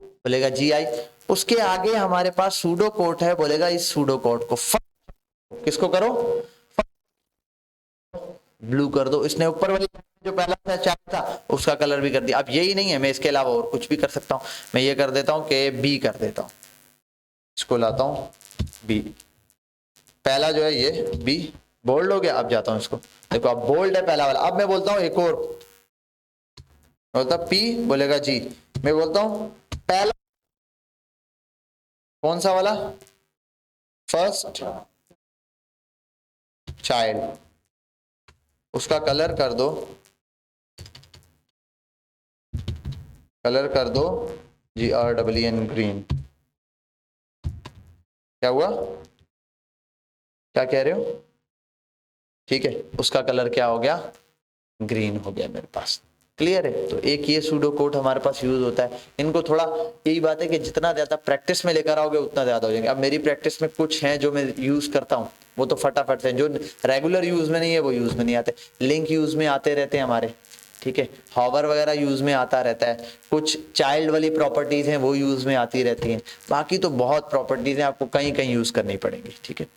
बोलेगा जी आई, उसके आगे हमारे पास सूडो कोड है, बोलेगा इस सूडो कोड को किसको करो, ब्लू कर दो। इसने ऊपर वाली जो पहला था उसका कलर भी कर दिया। अब यही नहीं है, मैं इसके अलावा और कुछ भी कर सकता हूं। मैं ये कर देता हूं कि बी कर देता हूं, इसको लाता हूं बी, पहला जो है ये बी बोल्ड हो गया। अब जाता हूं इसको, देखो अब बोल्ड है पहला वाला। अब मैं बोलता हूं एक और, बोलता पी, बोलेगा जी। मैं बोलता हूं पहला कौन सा वाला, फर्स्ट चाइल्ड, उसका कलर कर दो, कलर कर दो GREEN ग्रीन। क्या हुआ, क्या कह रहे हो, ठीक है, उसका कलर क्या हो गया, ग्रीन हो गया मेरे पास। क्लियर है। तो एक ये सूडो कोड हमारे पास यूज होता है। इनको थोड़ा यही बात है कि जितना ज्यादा प्रैक्टिस में लेकर आओगे उतना ज्यादा हो जाएंगे। अब मेरी प्रैक्टिस में कुछ हैं जो मैं यूज करता हूँ, वो तो फटाफट से, जो रेगुलर यूज में नहीं है वो यूज में नहीं आते। लिंक यूज में आते रहते हैं हमारे, ठीक है, हॉवर वगैरह यूज में आता रहता है, कुछ चाइल्ड वाली प्रॉपर्टीज हैं वो यूज में आती रहती हैं, बाकी तो बहुत प्रॉपर्टीज हैं आपको कहीं कहीं यूज करनी पड़ेंगी। ठीक है,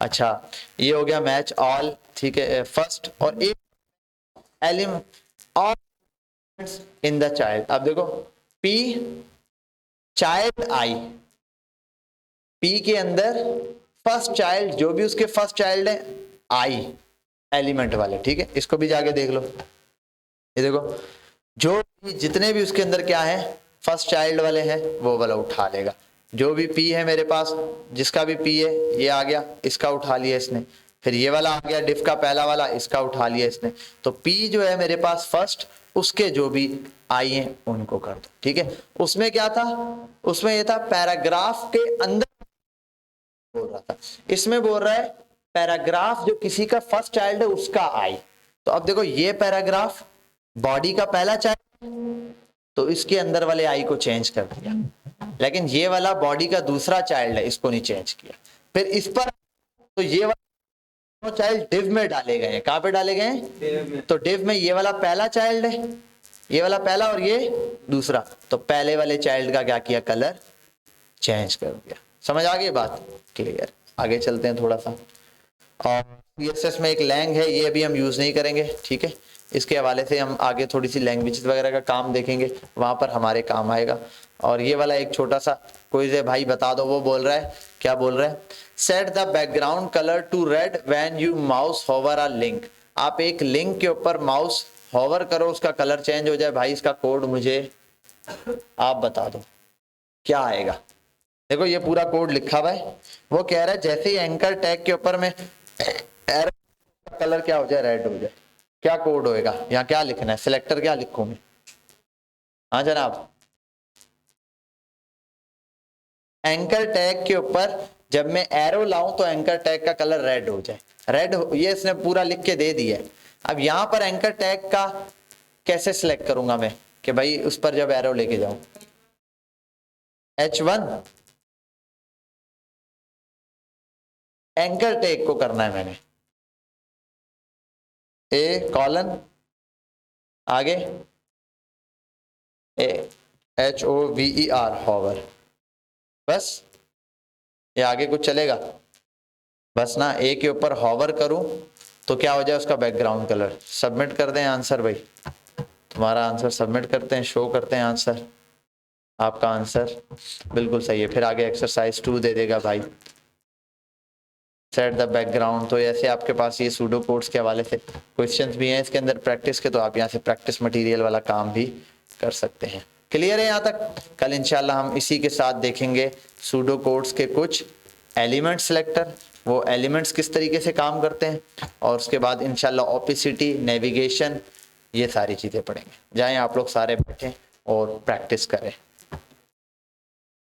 अच्छा ये हो गया मैच ऑल, ठीक है, फर्स्ट। और एक एलिमेंट और इन द चाइल्ड। अब देखो P चाइल्ड I, P के अंदर फर्स्ट चाइल्ड जो भी उसके फर्स्ट चाइल्ड है I एलिमेंट वाले, ठीक है, इसको भी जाके देख लो। ये देखो जो भी जितने भी उसके अंदर क्या है फर्स्ट चाइल्ड वाले हैं वो वाला उठा लेगा। जो भी P है मेरे पास, जिसका भी P है ये आ गया, इसका उठा लिया इसने, फिर ये वाला आ गया डिफ का पहला वाला, इसका उठा लिया इसने। तो P जो है मेरे पास फर्स्ट, उसके जो भी आई हैं उनको कर दो, ठीक है। उसमें क्या था, उसमें ये था पैराग्राफ के अंदर बोल रहा था, इसमें बोल रहा है पैराग्राफ जो किसी का फर्स्ट चाइल्ड है उसका आई। तो अब देखो ये पैराग्राफ बॉडी का पहला चाइल्ड, तो इसके अंदर वाले आई को चेंज कर दिया, लेकिन ये वाला बॉडी का दूसरा चाइल्ड है, इसको नहीं चेंज किया। फिर इस पर तो ये वाला चाइल्ड डिव में डाले गए हैं। कहां पे डाले गए हैं? तो डिव में ये वाला पहला चाइल्ड है, ये वाला पहला और ये दूसरा, तो पहले वाले चाइल्ड का क्या किया, कलर चेंज कर दिया। समझ आ गई बात? क्लियर। आगे चलते हैं थोड़ा सा। और CSS में एक लैंग है, ये अभी हम यूज नहीं करेंगे, ठीक है। इसके हवाले से हम आगे थोड़ी सी लैंग्वेज वगैरह का काम देखेंगे, वहां पर हमारे काम आएगा। और ये वाला एक छोटा सा कोई से भाई बता दो, वो बोल रहा है, क्या बोल रहा है, set the background colour to red when you mouse hover a link. आप एक लिंक के ऊपर माउस होवर करो, उसका कलर चेंज हो जाए। भाई इसका कोड मुझे आप बता दो क्या आएगा। देखो ये पूरा कोड लिखा हुआ है, वो कह रहा है जैसे ही एंकर टैग के ऊपर में एरो कलर क्या हो जाए, रेड हो जाए। क्या कोड होएगा यहाँ, क्या लिखना है, सिलेक्टर क्या लिखूं मैं? हाँ जनाब, एंकर टैग के ऊपर जब मैं एरो लाऊं तो एंकर टैग का कलर रेड हो जाए। रेड ये इसने पूरा लिख के दे दिया है। अब यहां पर एंकर टैग का कैसे सिलेक्ट करूंगा मैं कि भाई उस पर जब एरो लेके जाऊं, H1 एंकर टैग को करना है मैंने, A कॉलन आगे HOVER होवर, बस ये आगे कुछ चलेगा बस ना। ए के ऊपर होवर करूं तो क्या हो जाए, उसका बैकग्राउंड कलर। सबमिट कर दें आंसर भाई, तुम्हारा आंसर सबमिट करते हैं, शो करते हैं आंसर। आपका आंसर बिल्कुल सही है। फिर आगे एक्सरसाइज 2 दे देगा भाई, सेट द बैकग्राउंड। तो ऐसे आपके पास ये सूडो कोड्स के हवाले से क्वेश्चंस भी हैं इसके अंदर प्रैक्टिस के, तो आप यहाँ से प्रैक्टिस मटेरियल वाला काम भी कर सकते हैं। क्लियर है यहाँ तक? कल इंशाल्लाह हम इसी के साथ देखेंगे सूडो कोड्स के कुछ एलिमेंट सिलेक्टर, वो एलिमेंट्स किस तरीके से काम करते हैं, और उसके बाद इंशाल्लाह ओपेसिटी, नेविगेशन, ये सारी चीज़ें पढ़ेंगे। जाएं आप लोग सारे बैठें और प्रैक्टिस करें।